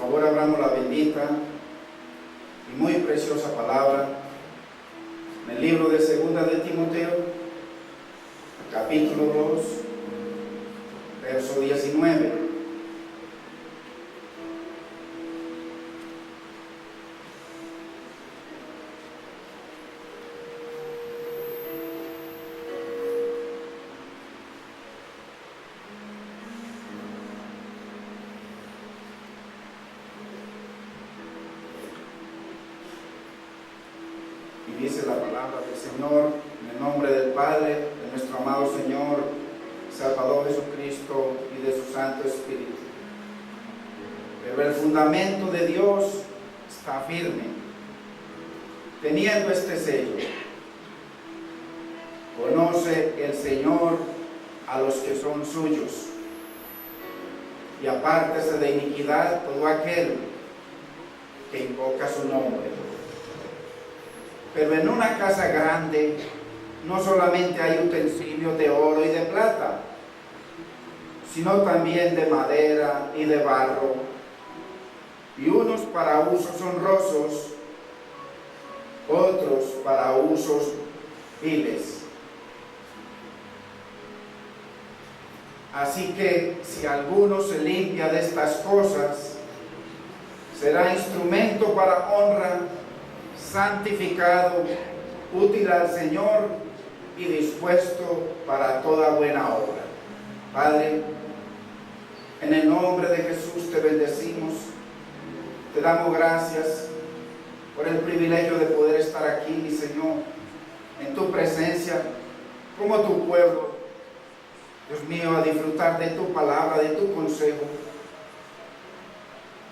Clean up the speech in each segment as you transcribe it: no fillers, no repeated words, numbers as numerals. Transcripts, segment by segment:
favor abramos la bendita y muy preciosa palabra en el libro de Segunda de Timoteo, capítulo 2, verso 19. Dice la palabra del Señor, en el nombre del Padre, de nuestro amado Señor, Salvador Jesucristo y de su Santo Espíritu. Pero el fundamento de Dios está firme, teniendo este sello. Conoce el Señor a los que son suyos, y apártese de iniquidad todo aquel que invoca su nombre. Pero en una casa grande no solamente hay utensilios de oro y de plata, sino también de madera y de barro, y unos para usos honrosos, otros para usos viles. Así que si alguno se limpia de estas cosas, será instrumento para honra, santificado, útil al Señor y dispuesto para toda buena obra. Padre, en el nombre de Jesús te bendecimos, te damos gracias por el privilegio de poder estar aquí, mi Señor, en tu presencia, como tu pueblo, Dios mío, a disfrutar de tu palabra, de tu consejo.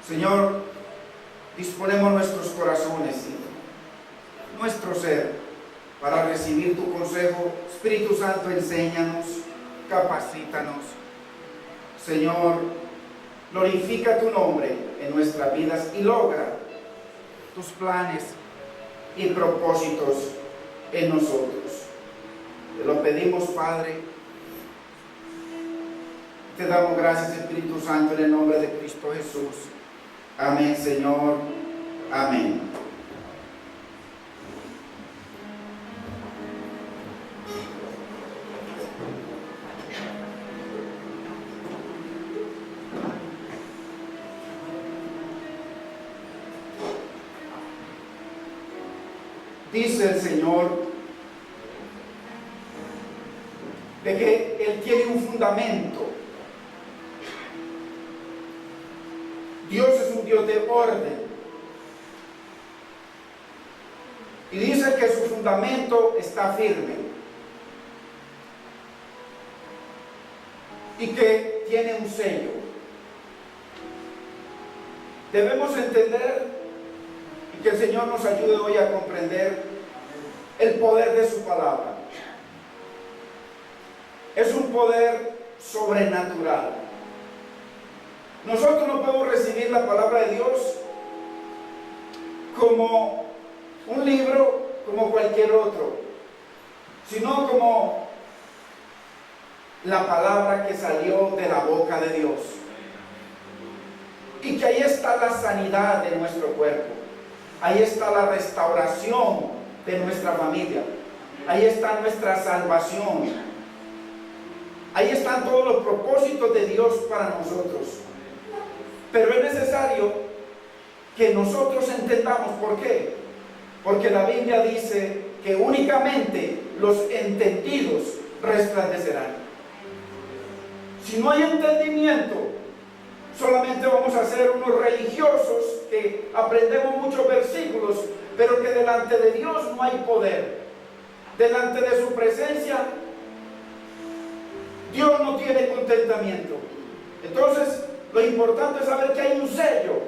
Señor, disponemos nuestros corazones y nuestro ser para recibir tu consejo. Espíritu Santo, enséñanos, capacítanos. Señor, glorifica tu nombre en nuestras vidas y logra tus planes y propósitos en nosotros. Te lo pedimos, Padre. Te damos gracias, Espíritu Santo, en el nombre de Cristo Jesús. Amén, Señor. Amén. Dice el Señor de que Él tiene un fundamento. Dios es un Dios de orden. Y dice que su fundamento está firme. Y que tiene un sello. Debemos entender y que el Señor nos ayude hoy a comprender el poder de su palabra. Es un poder sobrenatural. Nosotros no podemos recibir la palabra de Dios como un libro, como cualquier otro, sino como la palabra que salió de la boca de Dios. Y que ahí está la sanidad de nuestro cuerpo. Ahí está la restauración de nuestra familia. Ahí está nuestra salvación. Ahí están todos los propósitos de Dios para nosotros. Pero es necesario que nosotros entendamos por qué. Porque la Biblia dice que únicamente los entendidos resplandecerán. Si no hay entendimiento, solamente vamos a ser unos religiosos que aprendemos muchos versículos, pero que delante de Dios no hay poder. Delante de su presencia, Dios no tiene contentamiento. Entonces, lo importante es saber que hay un sello.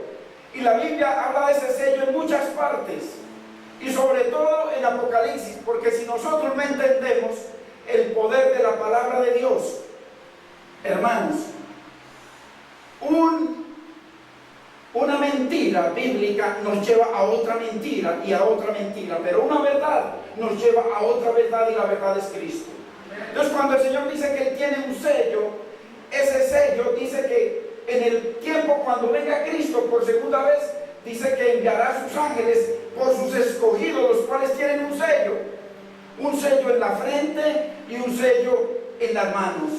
Y la Biblia habla de ese sello en muchas partes. Y sobre todo en Apocalipsis, porque si nosotros no entendemos el poder de la palabra de Dios, hermanos, una mentira bíblica nos lleva a otra mentira y a otra mentira, pero una verdad nos lleva a otra verdad y la verdad es Cristo. Entonces, cuando el Señor dice que Él tiene un sello, ese sello dice que en el tiempo cuando venga Cristo por segunda vez, dice que enviará a sus ángeles por sus escogidos, los cuales tienen un sello en la frente y un sello en las manos.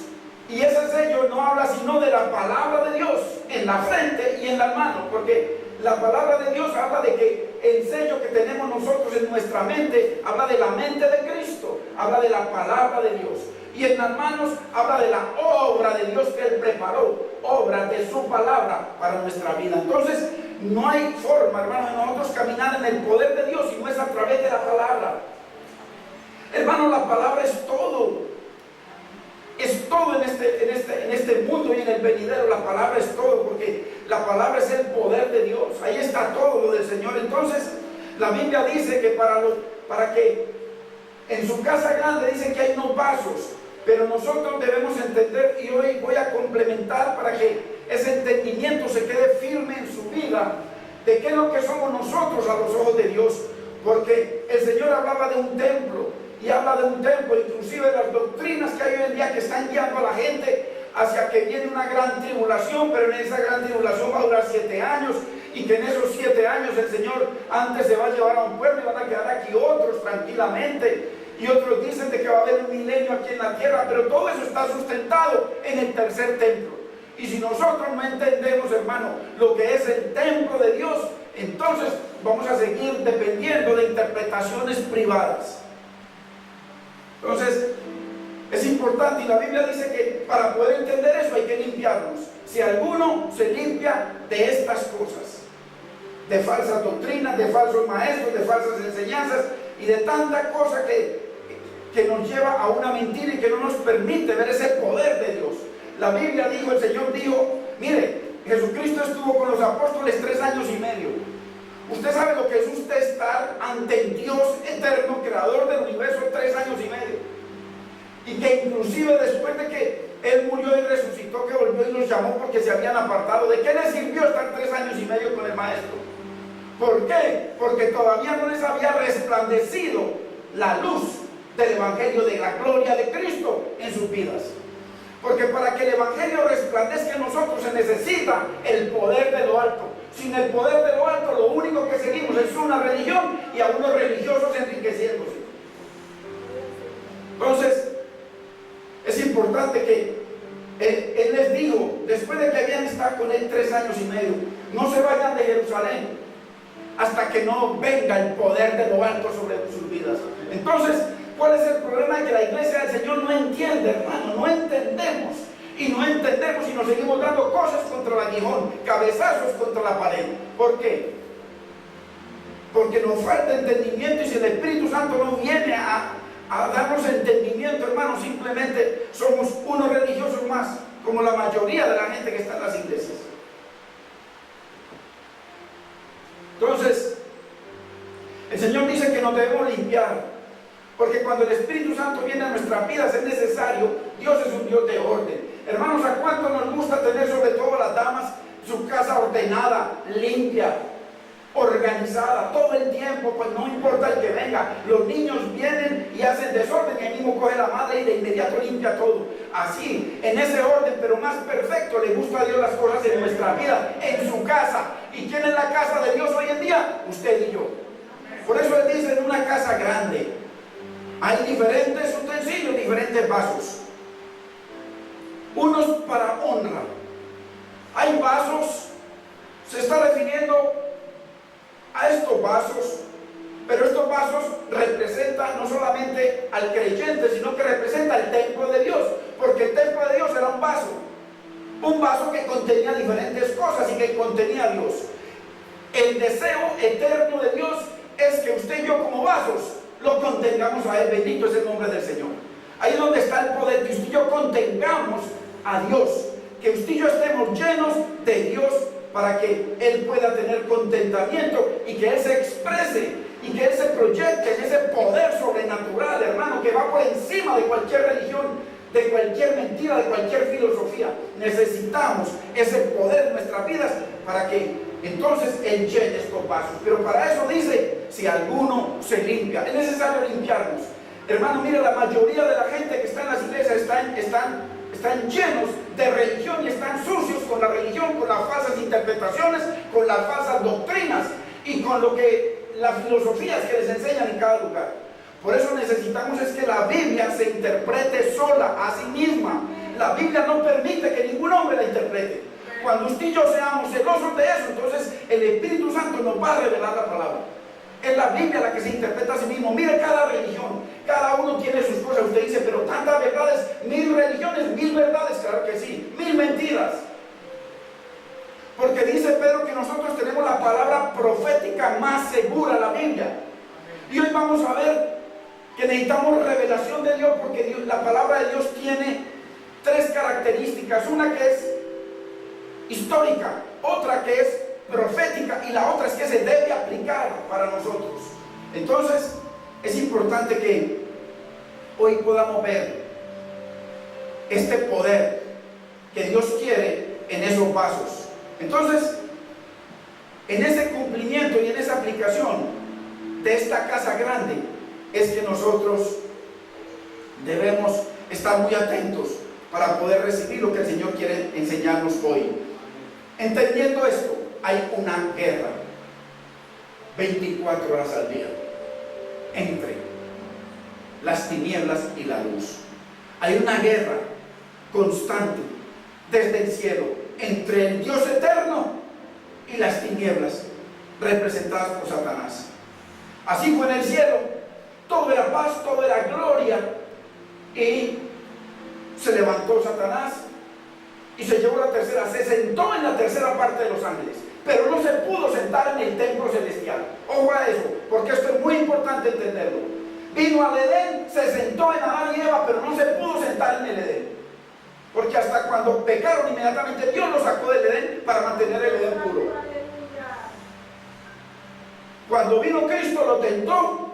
Y ese sello no habla sino de la palabra de Dios en la frente y en las manos, porque la palabra de Dios habla de que el sello que tenemos nosotros en nuestra mente habla de la mente de Cristo, habla de la palabra de Dios. Y en las manos habla de la obra de Dios que Él preparó, obra de su palabra para nuestra vida. Entonces, no hay forma, hermanos, de nosotros caminar en el poder de Dios si no es a través de la palabra. Hermanos, la palabra es todo. Es todo en este mundo y en el venidero. La palabra es todo, porque la palabra es el poder de Dios. Ahí está todo lo del Señor. Entonces, la Biblia dice que para que en su casa grande dice que hay unos vasos, pero nosotros debemos entender, y hoy voy a complementar para que ese entendimiento se quede firme en su vida, de qué es lo que somos nosotros a los ojos de Dios. Porque el Señor hablaba de un templo, y habla de un templo, inclusive de las doctrinas que hay hoy en día que están guiando a la gente hacia que viene una gran tribulación, pero en esa gran tribulación va a durar 7 años, y que en esos 7 años el Señor antes se va a llevar a un pueblo y van a quedar aquí otros tranquilamente, y otros dicen de que va a haber un milenio aquí en la tierra, pero todo eso está sustentado en el tercer templo. Y si nosotros no entendemos, hermano, lo que es el templo de Dios, entonces vamos a seguir dependiendo de interpretaciones privadas. Entonces, es importante, y la Biblia dice que para poder entender eso hay que limpiarnos. Si alguno se limpia de estas cosas, de falsas doctrinas, de falsos maestros, de falsas enseñanzas y de tanta cosa que nos lleva a una mentira y que no nos permite ver ese poder de Dios. La Biblia dijo, el Señor dijo, mire, Jesucristo estuvo con los apóstoles 3 años y medio. Usted sabe lo que es usted estar ante el Dios eterno, creador del universo, 3 años y medio. Y que inclusive después de que Él murió y resucitó, que volvió y los llamó porque se habían apartado. ¿De qué les sirvió estar 3 años y medio con el Maestro? ¿Por qué? Porque todavía no les había resplandecido la luz del Evangelio de la gloria de Cristo en sus vidas. Porque para que el Evangelio resplandezca en nosotros se necesita el poder de lo alto. Sin el poder de lo alto, lo único que seguimos es una religión y a unos religiosos enriqueciéndose. Entonces, es importante que Él les dijo, después de que habían estado con Él 3 años y medio, no se vayan de Jerusalén hasta que no venga el poder de lo alto sobre sus vidas. Entonces, ¿cuál es el problema? Que la iglesia del Señor no entiende, hermano, no entendemos. Y no entendemos y nos seguimos dando cosas contra el aguijón, cabezazos contra la pared. ¿Por qué? Porque nos falta entendimiento, y si el Espíritu Santo no viene a darnos entendimiento, hermano, simplemente somos unos religiosos más, como la mayoría de la gente que está en las iglesias. Entonces, el Señor dice que nos debemos limpiar, porque cuando el Espíritu Santo viene a nuestras vidas es necesario. Dios es un Dios de orden. Hermanos, ¿a cuánto nos gusta tener, sobre todo las damas, su casa ordenada, limpia, organizada, todo el tiempo? Pues no importa el que venga. Los niños vienen y hacen desorden, y ahí mismo coge la madre y de inmediato limpia todo. Así, en ese orden, pero más perfecto, le gusta a Dios las cosas en nuestra vida, en su casa. ¿Y quién es la casa de Dios hoy en día? Usted y yo. Por eso Él dice, en una casa grande hay diferentes utensilios, diferentes vasos. Unos para honra. Hay vasos, se está refiriendo a estos vasos, pero estos vasos representan no solamente al creyente, sino que representa el templo de Dios, porque el templo de Dios era un vaso que contenía diferentes cosas y que contenía a Dios. El deseo eterno de Dios es que usted y yo, como vasos, lo contengamos a Él. Bendito es el nombre del Señor. Ahí es donde está el poder, que usted y yo contengamos a Dios, que usted y yo estemos llenos de Dios, para que Él pueda tener contentamiento y que Él se exprese y que Él se proyecte en ese poder sobrenatural, hermano, que va por encima de cualquier religión, de cualquier mentira, de cualquier filosofía. Necesitamos ese poder en nuestras vidas para que entonces Él llene estos vasos. Pero para eso dice, si alguno se limpia, es necesario limpiarnos. Hermano, mire, la mayoría de la gente que está en las iglesias están llenos de religión y están sucios con la religión, con las falsas interpretaciones, con las falsas doctrinas y con las filosofías que les enseñan en cada lugar. Por eso necesitamos es que la Biblia se interprete sola, a sí misma. La Biblia no permite que ningún hombre la interprete. Cuando usted y yo seamos celosos de eso, entonces el Espíritu Santo nos va a revelar la palabra. Es la Biblia la que se interpreta a sí mismo. Mire cada religión, cada uno tiene sus cosas. Usted dice, pero tantas verdades, 1000 religiones, 1000 verdades, claro que sí, 1000 mentiras. Porque dice Pedro que nosotros tenemos la palabra profética más segura, la Biblia. Y hoy vamos a ver que necesitamos revelación de Dios, porque la palabra de Dios tiene 3 características. Una que es histórica, otra que es profética y la otra es que se debe aplicar para nosotros. Entonces es importante que hoy podamos ver este poder que Dios quiere en esos vasos. Entonces, en ese cumplimiento y en esa aplicación de esta casa grande es que nosotros debemos estar muy atentos para poder recibir lo que el Señor quiere enseñarnos hoy. Entendiendo esto, hay una guerra 24 horas al día entre las tinieblas y la luz. Hay una guerra constante desde el cielo entre el Dios eterno y las tinieblas representadas por Satanás. Así fue en el cielo, todo era paz, todo era gloria, y se levantó Satanás y se llevó se sentó en la tercera parte de los ángeles, pero no se pudo sentar en el templo celestial. Ojo a eso, porque esto es muy importante entenderlo. Vino al Edén, se sentó en Adán y Eva, pero no se pudo sentar en el Edén, porque hasta cuando pecaron inmediatamente Dios los sacó del Edén para mantener el Edén puro. Cuando vino Cristo lo tentó,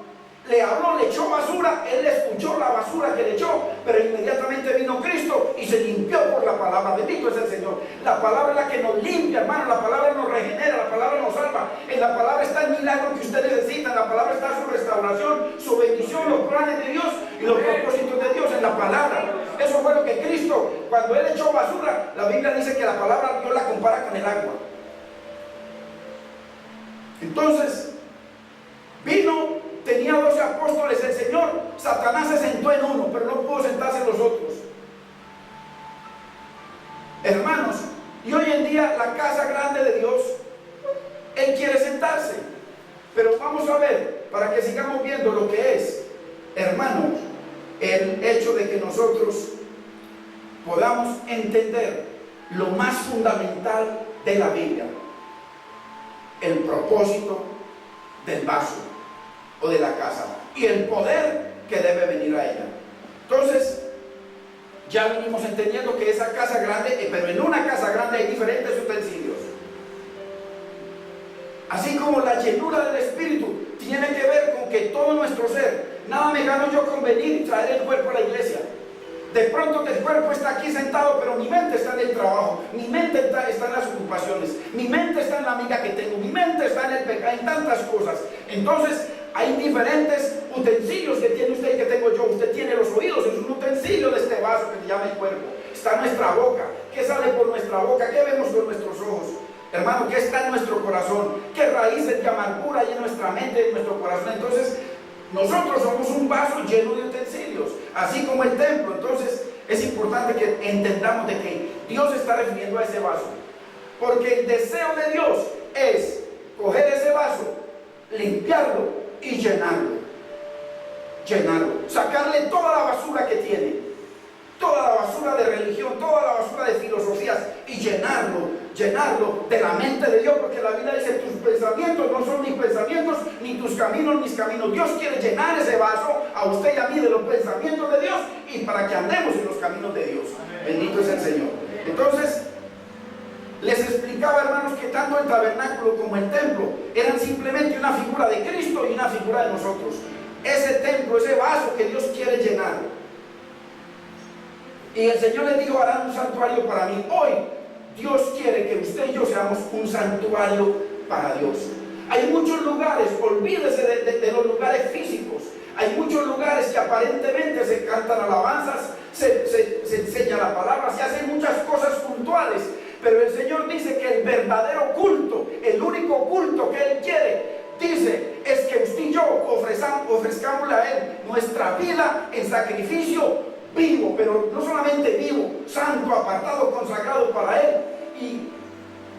le habló, le echó basura, él escuchó la basura que le echó, pero inmediatamente vino Cristo y se limpió por la palabra. Bendito es el Señor. La palabra es la que nos limpia, hermano. La palabra nos regenera, la palabra nos salva. En la palabra está el milagro que usted necesita, en la palabra está su restauración, su bendición, los planes de Dios y los propósitos de Dios en la palabra. Eso fue lo que Cristo, cuando él echó basura, la Biblia dice que la palabra Dios la compara con el agua. Entonces vino, tenía 12 apóstoles el Señor. Satanás se sentó en uno, pero no pudo sentarse en los otros. Hermanos, y hoy en día la casa grande de Dios, Él quiere sentarse. Pero vamos a ver, para que sigamos viendo lo que es, hermanos, el hecho de que nosotros podamos entender lo más fundamental de la Biblia, el propósito del vaso o de la casa y el poder que debe venir a ella. Entonces ya venimos entendiendo que esa casa grande, pero en una casa grande hay diferentes utensilios. Así como la llenura del Espíritu tiene que ver con que todo nuestro ser, nada me gano yo con venir y traer el cuerpo a la iglesia. De pronto el cuerpo está aquí sentado, pero mi mente está en el trabajo, mi mente está en las ocupaciones, mi mente está en la amiga que tengo, mi mente está en el pecado, en tantas cosas. Entonces hay diferentes utensilios que tiene usted y que tengo yo. Usted tiene los oídos, es un utensilio de este vaso que se llama el cuerpo. Está nuestra boca. ¿Qué sale por nuestra boca? ¿Qué vemos con nuestros ojos? Hermano, ¿qué está en nuestro corazón? ¿Qué raíces de amargura hay en nuestra mente, en nuestro corazón? Entonces nosotros somos un vaso lleno de utensilios, así como el templo. Entonces es importante que entendamos de que Dios se está refiriendo a ese vaso, porque el deseo de Dios es coger ese vaso, limpiarlo y llenarlo, sacarle toda la basura que tiene, toda la basura de religión, toda la basura de filosofías, y llenarlo de la mente de Dios, porque la Biblia dice: tus pensamientos no son mis pensamientos, ni tus caminos mis caminos. Dios quiere llenar ese vaso a usted y a mí de los pensamientos de Dios, y para que andemos en los caminos de Dios. Bendito es el Señor. Entonces les explicaba, hermanos, que tanto el tabernáculo como el templo eran simplemente una figura de Cristo y una figura de nosotros. Ese templo, ese vaso que Dios quiere llenar. Y el Señor les dijo: harán un santuario para mí. Hoy Dios quiere que usted y yo seamos un santuario para Dios. Hay muchos lugares, olvídese de los lugares físicos. Hay muchos lugares que aparentemente se cantan alabanzas, se enseña la palabra, se hacen muchas cosas puntuales, Pero el Señor dice que el verdadero culto, el único culto que Él quiere, dice, es que usted y yo ofrezcámosle a Él nuestra vida en sacrificio vivo, pero no solamente vivo, santo, apartado, consagrado para Él.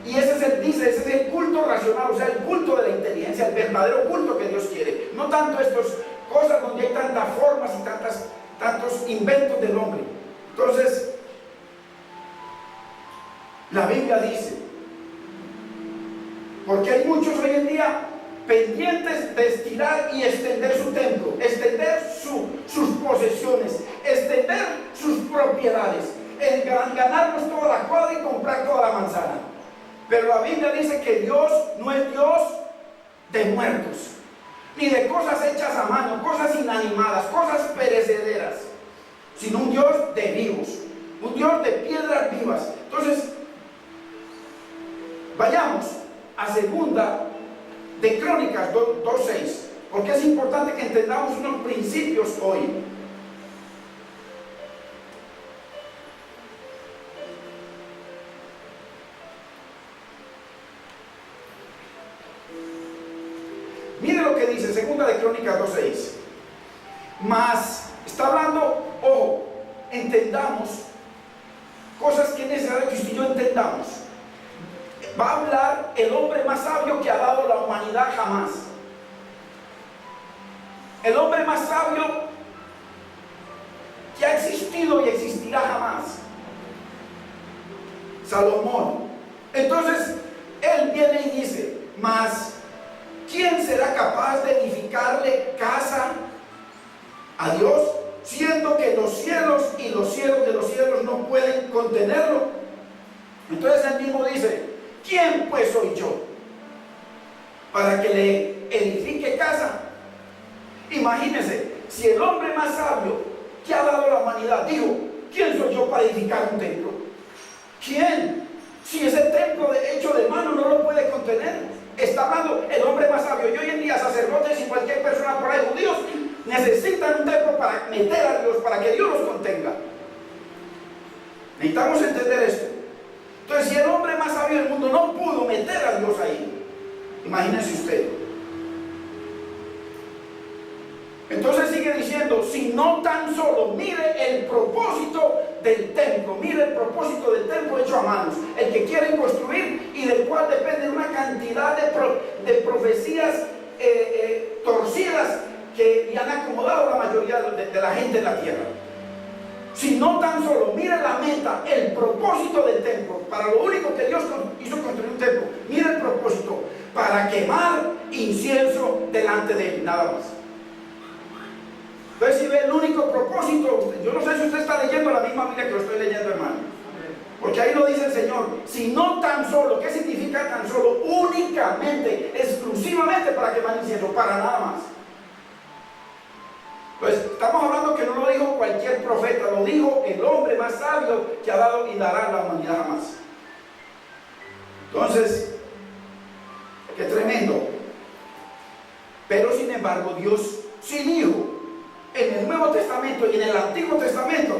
Y ese es ese es el culto racional, o sea, el culto de la inteligencia, el verdadero culto que Dios quiere. No tanto estas cosas donde hay tantas formas y tantos inventos del hombre. Entonces, la Biblia dice, porque hay muchos hoy en día pendientes de estirar y extender su templo, extender sus posesiones, extender sus propiedades, ganarnos toda la cuadra y comprar toda la manzana. Pero la Biblia dice que Dios no es Dios de muertos, ni de cosas hechas a mano, cosas inanimadas, cosas perecederas, sino un Dios de vivos, un Dios de piedras vivas. Entonces, vayamos a segunda de Crónicas 2:6, porque es importante que entendamos unos principios hoy. Mire lo que dice segunda de Crónicas 2:6. Mas está hablando, ojo, entendamos cosas que es necesario que usted y yo entendamos. Va a hablar el hombre más sabio que ha dado la humanidad jamás. El hombre más sabio que ha existido y existirá jamás. Salomón. Entonces, él viene y dice, mas ¿quién será capaz de edificarle casa a Dios, siendo que los cielos y los cielos de los cielos no pueden contenerlo? Entonces él mismo dice, ¿quién pues soy yo para que le edifique casa? Imagínense, si el hombre más sabio que ha dado la humanidad dijo, ¿quién soy yo para edificar un templo? ¿Quién? Si ese templo hecho de mano no lo puede contener. Está hablando el hombre más sabio. Y hoy en día sacerdotes y cualquier persona por ahí, judíos, necesitan un templo para meter a Dios, para que Dios los contenga. Necesitamos entender esto. Entonces, si el hombre más sabio del mundo no pudo meter a Dios ahí, imagínense usted. Entonces sigue diciendo, si no tan solo mire el propósito del templo, mire el propósito del templo hecho a manos, el que quieren construir y del cual depende una cantidad de profecías torcidas que le han acomodado la mayoría de la gente en la tierra. Si no tan solo mire la meta, el propósito del templo, para lo único que Dios hizo construir un templo, mire el propósito, para quemar incienso delante de Él, nada más. Entonces, si ve el único propósito, yo no sé si usted está leyendo la misma Biblia que lo estoy leyendo, hermano, porque ahí lo dice el Señor, si no tan solo, ¿qué significa tan solo? Únicamente, exclusivamente para quemar incienso, para nada más. Pues estamos hablando que no lo dijo cualquier profeta, lo dijo el hombre más sabio que ha dado y dará a la humanidad jamás. Entonces, qué tremendo. Pero sin embargo, Dios sí dijo en el Nuevo Testamento y en el Antiguo Testamento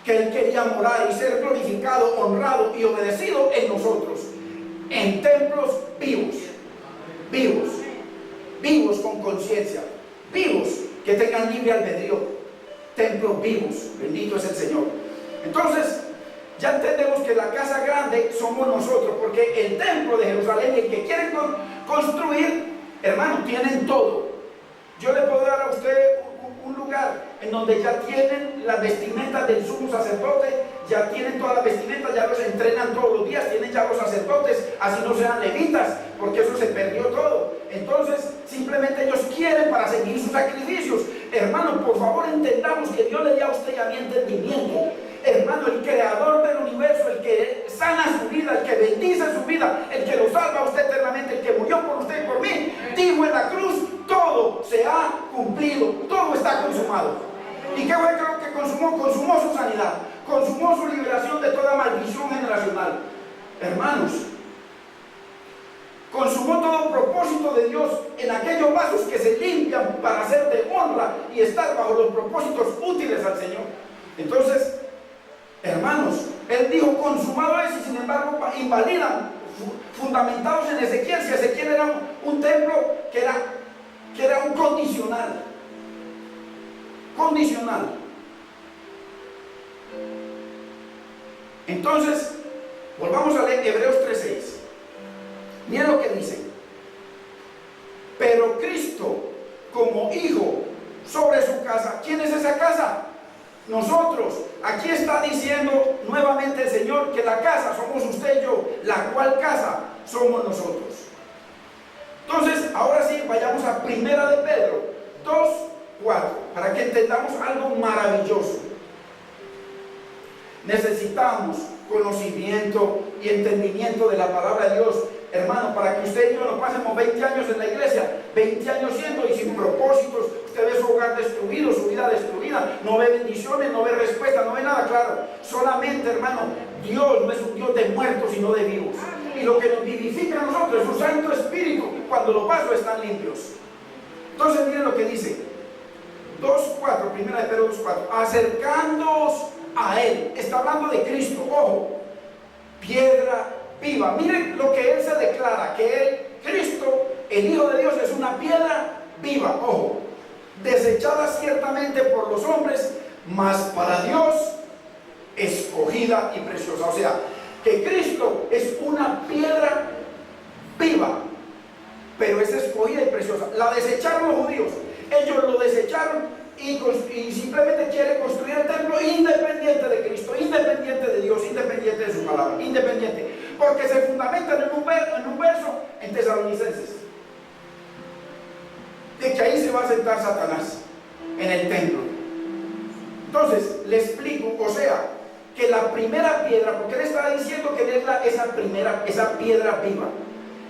que Él quería morar y ser glorificado, honrado y obedecido en nosotros, en templos vivos, vivos, vivos con conciencia, vivos que tengan libre albedrío, templos vivos, bendito es el Señor. Entonces, ya entendemos que la casa grande somos nosotros, porque el templo de Jerusalén, el que quieren construir, hermano, tienen todo. Yo le puedo dar a usted un lugar en donde ya tienen las vestimentas del sumo sacerdote, ya tienen todas las vestimentas, ya los entrenan todos los días, tienen ya los sacerdotes, así no sean levitas, porque eso se perdió todo. Entonces, simplemente ellos quieren para seguir sus sacrificios. Hermano, por favor entendamos que Dios le dio a usted y a mí entendimiento. Hermano, el creador del universo, el que sana su vida, el que bendice su vida, el que lo salva a usted eternamente, el que murió por usted y por mí, dijo en la cruz, todo se ha cumplido, todo está consumado. ¿Y qué fue lo que consumó? Consumó su sanidad, consumó su liberación de toda maldición generacional. Hermanos, consumó todo propósito de Dios en aquellos vasos que se limpian para ser de honra y estar bajo los propósitos útiles al Señor. Entonces, hermanos, Él dijo, consumado es, y sin embargo invalidan, fundamentados en Ezequiel. Si Ezequiel era un templo que era un condicional. Condicional. Entonces, volvamos a leer Hebreos 3:6. Miren lo que dice. Pero Cristo, como hijo sobre su casa. ¿Quién es esa casa? Nosotros. Aquí está diciendo nuevamente el Señor que la casa somos usted y yo. La cual casa somos nosotros. Entonces, ahora sí, vayamos a Primera de Pedro 2:4, para que entendamos algo maravilloso. Necesitamos conocimiento y entendimiento de la palabra de Dios, hermano, para que usted y yo no pasemos 20 años en la iglesia, 20 años siendo y sin propósitos. Usted ve su hogar destruido, su vida destruida, no ve bendiciones, no ve respuesta, no ve nada claro. Solamente, hermano, Dios no es un Dios de muertos, sino de vivos. Y lo que nos vivifica a nosotros es su Santo Espíritu. Cuando los vasos están limpios. Entonces, miren lo que dice 2:4, Primera de Pedro 2:4. Acercándoos a Él. Está hablando de Cristo. Ojo, piedra viva. Miren lo que Él se declara, que Él, Cristo, el Hijo de Dios, es una piedra viva. Ojo, desechada ciertamente por los hombres, mas para Dios escogida y preciosa. O sea, que Cristo es una piedra viva, pero es escogida y preciosa. La desecharon los judíos. Ellos lo desecharon y simplemente quieren construir el templo independiente de Cristo, independiente de Dios, independiente de su palabra, independiente, porque se fundamentan en un verso en Tesalonicenses, de que ahí se va a sentar Satanás en el templo. Entonces, le explico, o sea, que la primera piedra, porque él está diciendo que es esa piedra viva,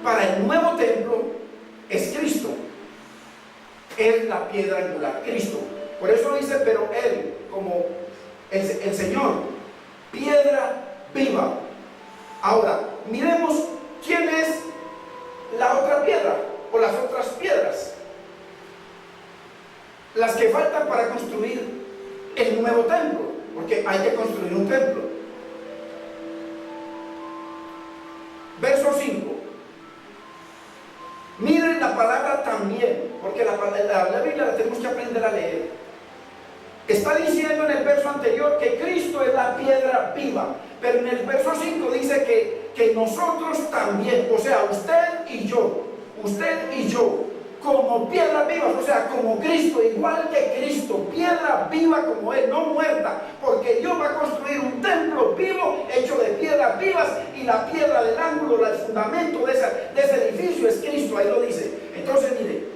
para el nuevo templo es Cristo. Es la piedra angular, Cristo. Por eso dice, pero Él, como el Señor, piedra viva. Ahora, miremos quién es la otra piedra, o las otras piedras, las que faltan para construir el nuevo templo, porque hay que construir un templo. Verso 5. Miren la palabra también, porque la Biblia la tenemos que aprender a leer. Está diciendo en el verso anterior que Cristo es la piedra viva, pero en el verso 5 dice que nosotros también, o sea, usted y yo, como piedras vivas, o sea, como Cristo, igual que Cristo, piedra viva como Él, no muerta, porque Dios va a construir un templo vivo hecho de piedras vivas, y la piedra del ángulo, el fundamento de ese edificio es Cristo, ahí lo dice. Entonces, mire,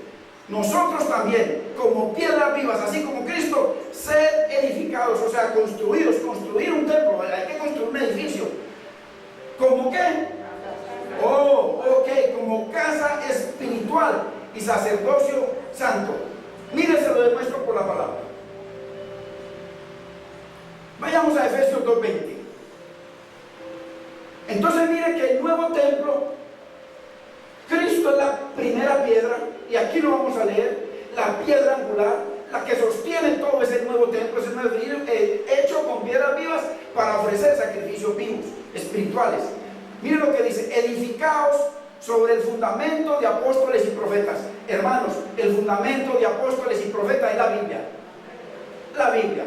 nosotros también, como piedras vivas, así como Cristo, ser edificados, o sea, construir un templo, hay que construir un edificio. ¿Cómo qué? Como casa espiritual y sacerdocio santo. Mire, se lo demuestro por la palabra. Vayamos a Efesios 2:20. Entonces mire que el nuevo templo, Cristo es la primera piedra, y aquí lo vamos a leer, la piedra angular, la que sostiene todo ese nuevo templo, ese nuevo hecho con piedras vivas para ofrecer sacrificios vivos, espirituales. Mire lo que dice: edificaos sobre el fundamento de apóstoles y profetas. Hermanos, el fundamento de apóstoles y profetas es la Biblia. La Biblia.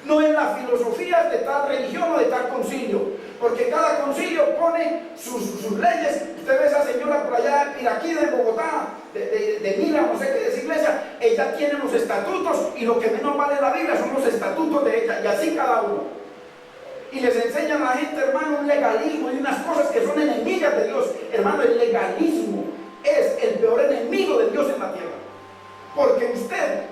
No es las filosofías de tal religión o de tal concilio, porque cada concilio pone sus leyes. Usted ve a esa señora por allá, aquí de Bogotá, de Mila, no sé qué, de esa iglesia, ella tiene los estatutos, y lo que menos vale la Biblia son los estatutos de ella, y así cada uno. Y les enseñan a la gente, hermano, un legalismo y unas cosas que son enemigas de Dios. Hermano, el legalismo es el peor enemigo de Dios en la tierra, porque usted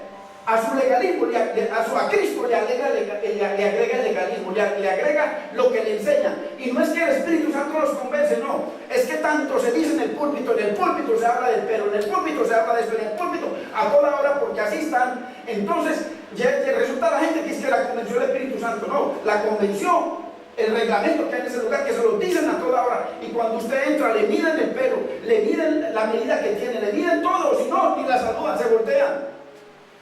a su legalismo, a Cristo le agrega el legalismo, le agrega lo que le enseñan. Y no es que el Espíritu Santo los convence, no, es que tanto se dice en el púlpito se habla del pelo, en el púlpito se habla de esto, en el púlpito a toda hora, porque así están. Entonces resulta la gente que dice que la convenció del Espíritu Santo. No, la convención, el reglamento que hay en ese lugar, que se lo dicen a toda hora, y cuando usted entra le miden el pelo, le miden la medida que tiene, le miden todo, si no, ni la saludan, se voltean.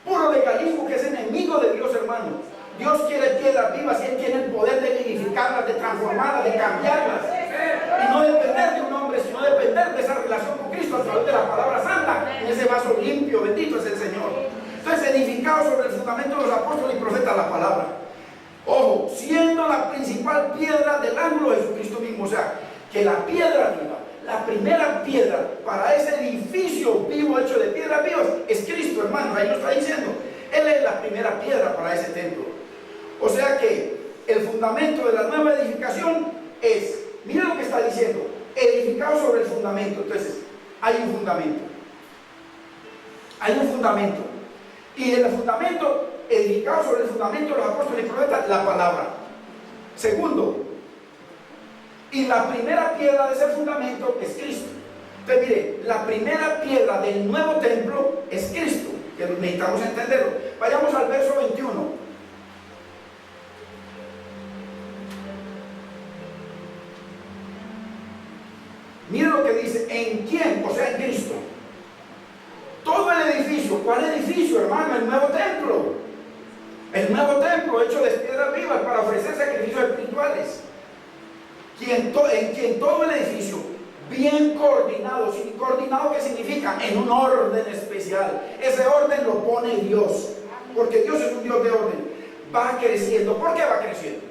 Puro legalismo que es enemigo de Dios, hermano. Dios quiere piedras vivas y Él tiene el poder de vivificarlas, de transformarlas, de cambiarlas. Y no depender de un hombre, sino depender de esa relación con Cristo a través de la palabra santa, en ese vaso limpio, bendito es el Señor. Entonces, edificado sobre el fundamento de los apóstoles y profetas, la palabra. Ojo, siendo la principal piedra del ángulo de Jesucristo mismo. O sea, que la piedra viva, la primera piedra para ese edificio vivo hecho de piedras vivas es Cristo, hermano. Ahí lo está diciendo. Él es la primera piedra para ese templo. O sea que el fundamento de la nueva edificación es, miren lo que está diciendo, edificado sobre el fundamento. Entonces, hay un fundamento. Hay un fundamento. Y el fundamento, edificado sobre el fundamento de los apóstoles y profetas, la palabra. Segundo, y la primera piedra de ese fundamento es Cristo. Entonces, mire, la primera piedra del nuevo templo es Cristo, que necesitamos entenderlo. Vayamos al verso 21. Mire lo que dice, ¿en quién? O sea, en Cristo. Todo el edificio, ¿cuál edificio, hermano? El nuevo templo. El nuevo templo hecho de piedras vivas para ofrecer sacrificios espirituales. En quien todo el edificio, bien coordinado. ¿Coordinado qué significa? En un orden especial. Ese orden lo pone Dios, porque Dios es un Dios de orden. Va creciendo. ¿Por qué va creciendo?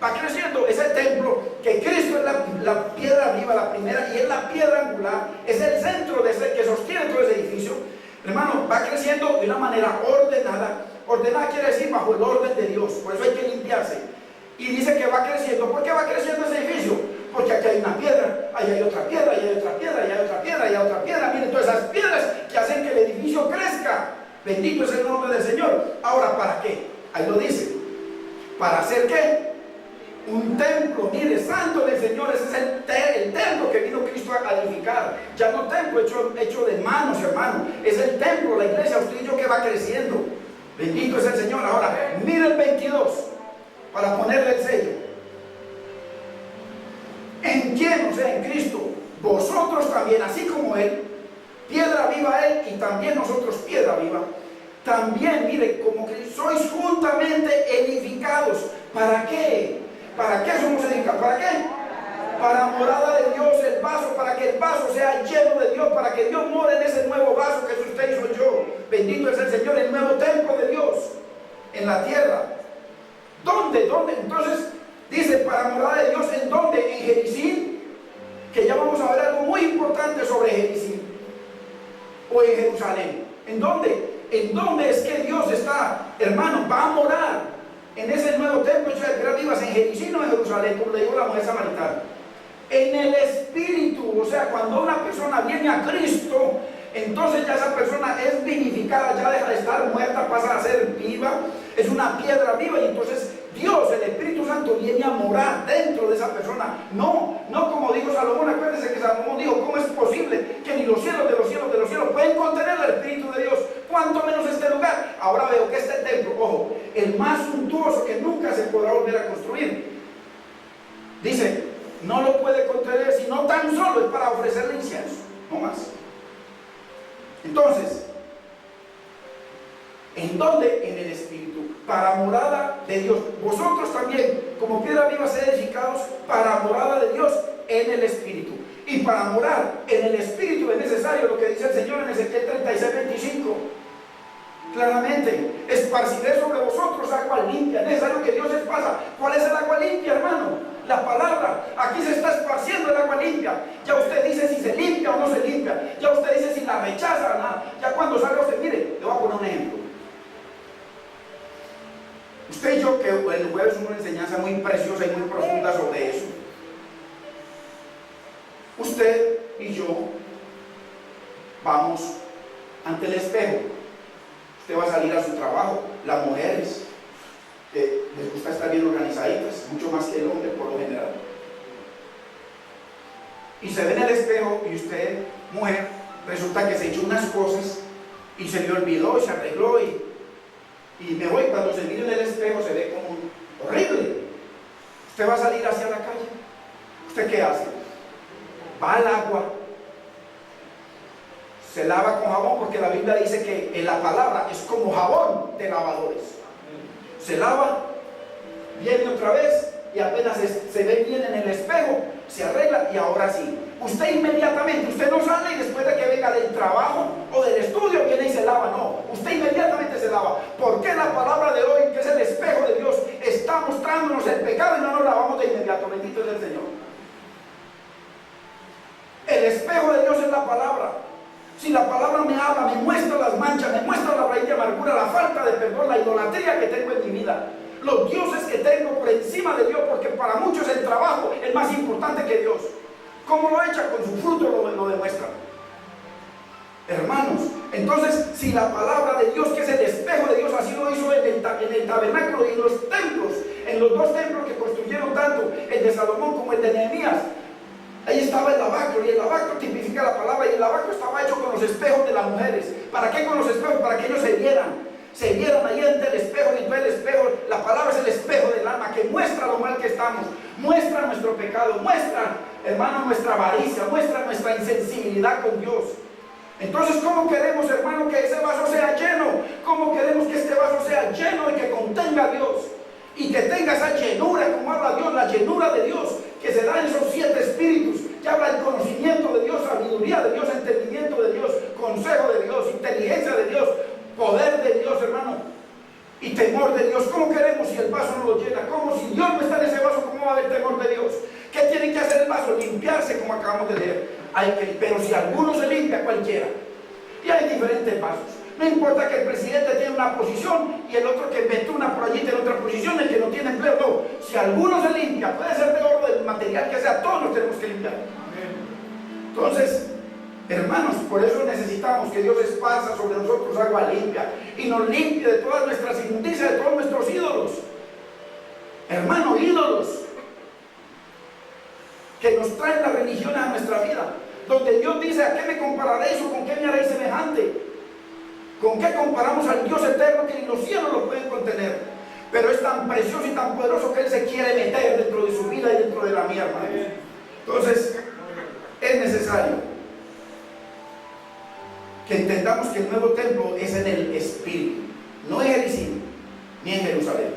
Va creciendo. Es el templo, que Cristo es la piedra viva, la primera, y es la piedra angular, es el centro de ese que sostiene todo ese edificio. Hermano, va creciendo de una manera ordenada. Ordenada quiere decir bajo el orden de Dios. Por eso hay que limpiarse. Y dice que va creciendo. ¿Por qué va creciendo ese edificio? Porque aquí hay una piedra, ahí hay otra piedra, ahí hay otra piedra, ahí hay otra piedra, ahí hay otra piedra. Miren todas esas piedras que hacen que el edificio crezca. Bendito es el nombre del Señor. Ahora, ¿para qué? Ahí lo dice. ¿Para hacer qué? Un templo, mire, santo del Señor. Ese es el templo que vino Cristo a edificar. Ya no templo hecho de manos, hermano. Es el templo, la iglesia, usted y yo, que va creciendo. Bendito es el Señor. Ahora, mire el 22, para ponerle el sello. ¿En quién? O sea, en Cristo. Vosotros también, así como Él, piedra viva Él, y también nosotros piedra viva. También, mire, como que sois juntamente edificados. ¿Para qué? ¿Para qué somos edificados? ¿Para qué? Para morada de Dios, el vaso, para que el vaso sea lleno de Dios, para que Dios more en ese nuevo vaso que es usted y soy yo. Bendito es el Señor, el nuevo templo de Dios en la tierra. ¿Dónde? Entonces dice, para morada de Dios, ¿en dónde? En Jericín, que ya vamos a ver algo muy importante sobre Jericín, o en Jerusalén. ¿En dónde? ¿En dónde es que Dios está, hermano? Va a morar en ese nuevo templo hecho de piedras vivas, en Jericín o en Jerusalén, como le dijo la mujer samaritana. En el Espíritu. O sea, cuando una persona viene a Cristo, entonces ya esa persona es vivificada, ya deja de estar muerta, pasa a ser viva, es una piedra viva, y entonces Dios, el Espíritu Santo, viene a morar dentro de esa persona. No como dijo Salomón. Acuérdense que Salomón dijo, ¿cómo es posible que ni los cielos de los cielos de los cielos pueden contener el Espíritu de Dios? ¿Cuánto menos este lugar? Ahora veo que este templo, ojo, el más suntuoso que nunca se podrá volver a construir, dice, no lo puede contener, sino tan solo es para ofrecerle incienso, no más. Entonces, ¿en dónde? En el Espíritu, para morada de Dios. Vosotros también, como piedra viva, sed edificados para morada de Dios en el Espíritu. Y para morar en el Espíritu es necesario lo que dice el Señor en Ezequiel 36:25. Claramente, esparciré sobre vosotros agua limpia. Es necesario que Dios esparza. ¿Cuál es el agua limpia, hermano? La palabra. Aquí se está esparciendo el agua limpia. Ya usted dice si se limpia o no se limpia. Ya usted dice si la rechaza o no. Ya cuando salga usted, mire, le voy a poner un ejemplo. Usted y yo, que el jueves es una enseñanza muy preciosa y muy profunda sobre eso. Usted y yo vamos ante el espejo. Usted va a salir a su trabajo. Las mujeres les gusta estar bien organizaditas, mucho más que el hombre por lo general. Y se ve en el espejo y usted, mujer, resulta que se echó unas cosas y se le olvidó y se arregló y me voy. Cuando se mira en el espejo se ve como horrible. Usted va a salir hacia la calle. ¿Usted qué hace? Va al agua, se lava con jabón, porque la Biblia dice que en la palabra es como jabón de lavadores. Se lava viene otra vez y apenas se ve bien en el espejo, se arregla y ahora sí. Usted inmediatamente, usted no sale y después de que venga del trabajo o del estudio viene y se lava, no. Usted inmediatamente se lava. Porque la palabra de hoy, que es el espejo de Dios, está mostrándonos el pecado y no nos lavamos de inmediato. Bendito es el Señor. El espejo de Dios es la palabra. Si la palabra me habla, me muestra las manchas, me muestra la raíz de amargura, la falta de perdón, la idolatría que tengo en mi vida, los dioses que tengo por encima de Dios, porque para muchos el trabajo es más importante que Dios. ¿Cómo lo echa? Con su fruto lo demuestra. Hermanos, entonces, si la palabra de Dios, que es el espejo de Dios, así lo hizo en el tabernáculo y en los templos, en los dos templos que construyeron tanto, el de Salomón como el de Nehemías, ahí estaba el lavacro, y el lavacro tipifica la palabra, y el lavacro estaba hecho con los espejos de las mujeres. ¿Para qué con los espejos? Para que ellos se vieran ahí ante el espejo, y entonces el espejo, la palabra es el espejo del alma, que muestra lo mal que estamos, muestra nuestro pecado, muestra, hermano, nuestra avaricia, muestra nuestra insensibilidad con Dios. Entonces, ¿cómo queremos, hermano, que ese vaso sea lleno? ¿Cómo queremos que este vaso sea lleno y que contenga a Dios? Y que tenga esa llenura, como habla Dios, la llenura de Dios, que se da en esos 7 espíritus, que habla el conocimiento de Dios, sabiduría de Dios, entendimiento de Dios, consejo de Dios, inteligencia de Dios, poder de Dios, hermano, y temor de Dios. ¿Cómo queremos si el vaso no lo llena? ¿Cómo si Dios no está en ese vaso? ¿Cómo va a haber temor de Dios? ¿Qué tiene que hacer el vaso? Limpiarse, como acabamos de leer. Pero si alguno se limpia, cualquiera. Y hay diferentes vasos. No importa que el presidente tiene una posición y el otro que metió una por allí tiene otra posición, el que no tiene empleo, no. Si alguno se limpia, puede ser de oro, del material que sea, todos nos tenemos que limpiar. Entonces, hermanos, por eso necesitamos que Dios esparza sobre nosotros agua limpia y nos limpie de todas nuestras inmundicias, de todos nuestros ídolos. Hermano, ídolos que nos traen la religión a nuestra vida, donde Dios dice: ¿a qué me compararéis o con qué me haréis semejante? ¿Con qué comparamos al Dios eterno que ni los cielos lo pueden contener? Pero es tan precioso y tan poderoso que Él se quiere meter dentro de su vida y dentro de la mía, hermanos. Entonces, es necesario que entendamos que el nuevo templo es en el Espíritu, no en Jericín ni en Jerusalén.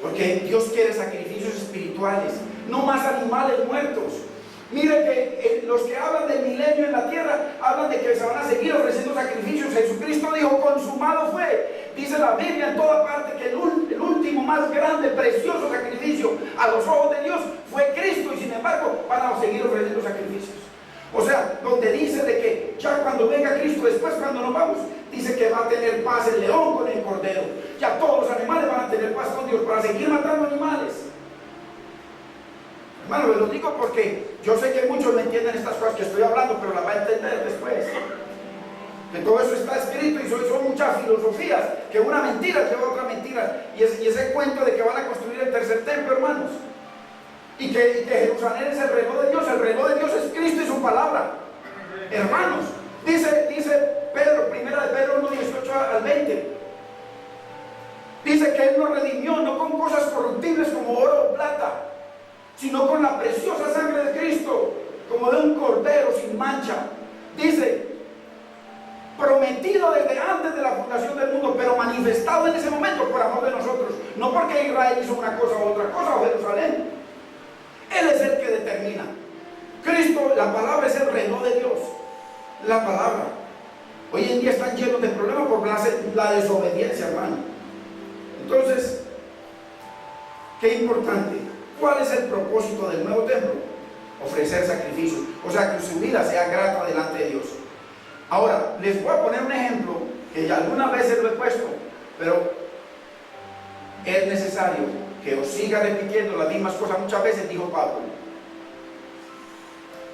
Porque Dios quiere sacrificios espirituales, no más animales muertos. Mire que los que hablan del milenio en la tierra hablan de que se van a seguir ofreciendo sacrificios. Jesucristo dijo: consumado fue. Dice la Biblia en toda parte que el último, más grande, precioso sacrificio a los ojos de Dios fue Cristo, y sin embargo van a seguir ofreciendo sacrificios. O sea, donde dice de que ya cuando venga Cristo, después cuando nos vamos, dice que va a tener paz el león con el cordero. Ya todos los animales van a tener paz con Dios para seguir matando animales. Hermano, me lo digo porque yo sé que muchos no entienden estas cosas que estoy hablando, pero las va a entender después. Que todo eso está escrito y son muchas filosofías, que una mentira lleva a otra mentira. Y ese cuento de que van a construir el tercer templo, hermanos, y que Jerusalén es el reloj de Dios es Cristo y su palabra. Hermanos, dice Pedro, primera de Pedro 1, 18 al 20. Dice que Él nos redimió no con cosas corruptibles como oro o plata, sino con la preciosa sangre de Cristo, como de un cordero sin mancha. Dice: prometido desde antes de la fundación del mundo, pero manifestado en ese momento por amor de nosotros, no porque Israel hizo una cosa u otra cosa, o Jerusalén. Él es el que determina. Cristo, la palabra es el reloj de Dios. La palabra. Hoy en día están llenos de problemas por la desobediencia, hermano. Entonces, qué importante. ¿Cuál es el propósito del nuevo templo? Ofrecer sacrificios. O sea, que su vida sea grata delante de Dios. Ahora, les voy a poner un ejemplo que ya algunas veces lo he puesto, pero es necesario que os siga repitiendo las mismas cosas muchas veces, dijo Pablo.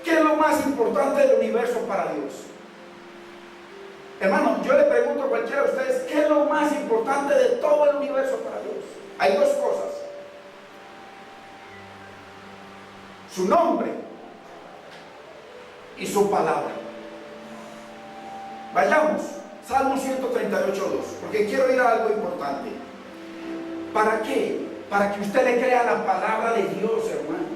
¿Qué es lo más importante del universo para Dios? Hermano, yo le pregunto a cualquiera de ustedes: ¿qué es lo más importante de todo el universo para Dios? Hay dos cosas: su nombre y su palabra. Vayamos, Salmo 138:2, porque quiero ir a algo importante. ¿Para qué? Para que usted le crea la palabra de Dios, hermano.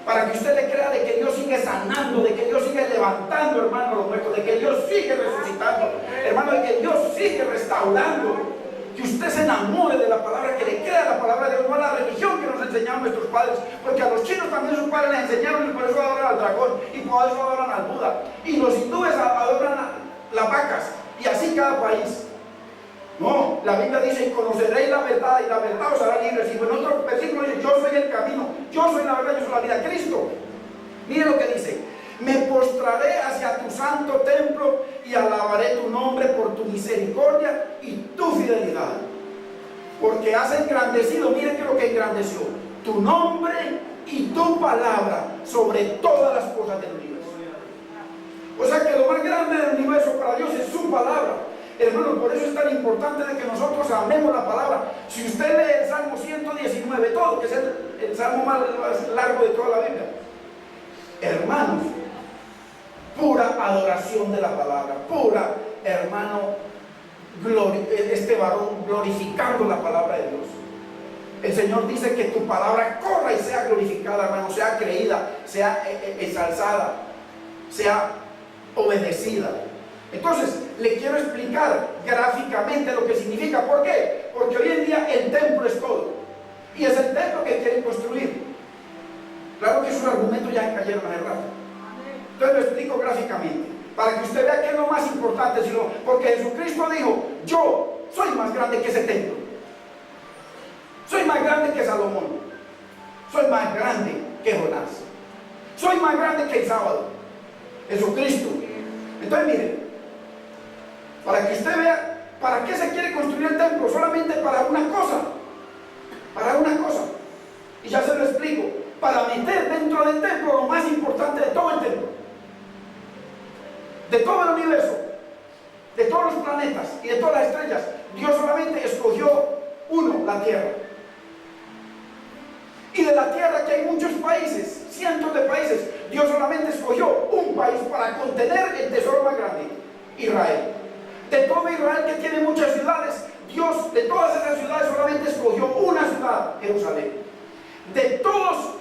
Para que usted le crea de que Dios sigue sanando, de que Dios sigue levantando, hermano, los muertos, de que Dios sigue resucitando, hermano, de que Dios sigue restaurando, que que usted se enamore de la palabra, que le crea la palabra de Dios, no a la religión que nos enseñaron nuestros padres, porque a los chinos también sus padres les enseñaron y por eso adoran al dragón y por eso adoran al Buda, y los hindúes adoran las vacas, y así cada país. No, la Biblia dice, y conoceréis la verdad y la verdad os hará libres. Y en otro versículo dice, yo soy el camino, yo soy la verdad, yo soy la vida. Cristo, mire lo que dice: me postraré hacia tu santo templo y alabaré tu nombre por tu misericordia y tu fidelidad, porque has engrandecido, mire que lo que engrandeció, tu nombre y tu palabra sobre todas las cosas del universo. O sea que lo más grande del universo para Dios es su palabra. Hermanos, por eso es tan importante de que nosotros amemos la palabra. Si usted lee el Salmo 119, todo, que es el salmo más largo de toda la Biblia, hermanos, pura adoración de la palabra, pura, hermano, este varón glorificando la palabra de Dios. El Señor dice que tu palabra corra y sea glorificada, hermano, sea creída, sea ensalzada, sea obedecida. Entonces, le quiero explicar gráficamente lo que significa. ¿Por qué? Porque hoy en día el templo es todo, y es el templo que quieren construir. Claro que esos argumentos ya cayeron hace rato. Entonces lo explico gráficamente, para que usted vea que es lo más importante, sino porque Jesucristo dijo: yo soy más grande que ese templo, soy más grande que Salomón, soy más grande que Jonás, soy más grande que el sábado, Jesucristo. Entonces mire, para que usted vea para qué se quiere construir el templo, solamente para una cosa, y ya se lo explico: para meter dentro del templo lo más importante de todo el templo, de todo el universo, de todos los planetas y de todas las estrellas. Dios solamente escogió uno, la tierra. Y de la tierra, que hay muchos países, cientos de países, Dios solamente escogió un país para contener el tesoro más grande: Israel. De todo Israel, que tiene muchas ciudades, Dios de todas esas ciudades solamente escogió una ciudad, Jerusalén. De todos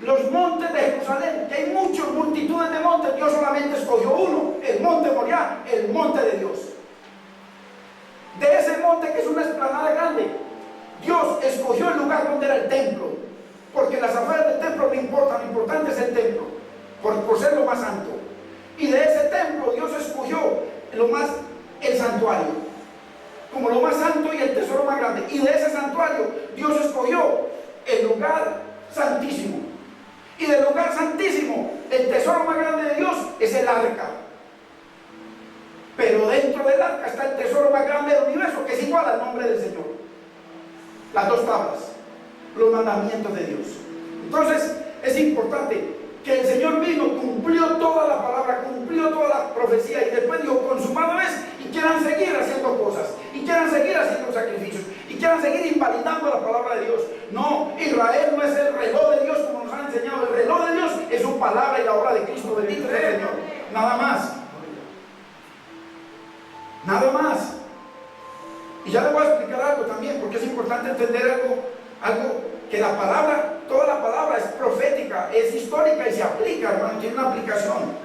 los montes de Jerusalén, que hay muchas multitudes de montes, Dios solamente escogió uno, el monte Moriah, el monte de Dios. De ese monte, que es una explanada grande, Dios escogió el lugar donde era el templo, porque las afueras del templo no importan, lo importante es el templo, por ser lo más santo. Y de ese templo Dios escogió el santuario, como lo más santo y el tesoro más grande. Y de ese santuario Dios escogió el lugar santísimo. Y del lugar santísimo, el tesoro más grande de Dios es el arca. Pero dentro del arca está el tesoro más grande del universo, que es igual al nombre del Señor: las dos tablas, los mandamientos de Dios. Entonces es importante que el Señor vino, cumplió toda la palabra, cumplió toda la profecía, y después dijo: consumado es. Y quieran seguir haciendo cosas, y quieran seguir haciendo sacrificios, y quieran seguir invalidando la palabra de Dios. No, Israel no es el reloj de Dios como nos han enseñado. El reloj de Dios es su palabra y la obra de Cristo. Bendito sea el Señor. Nada más, nada más. Y ya le voy a explicar algo también, porque es importante entender algo que la palabra, toda la palabra es profética, es histórica y se aplica, hermano, tiene una aplicación.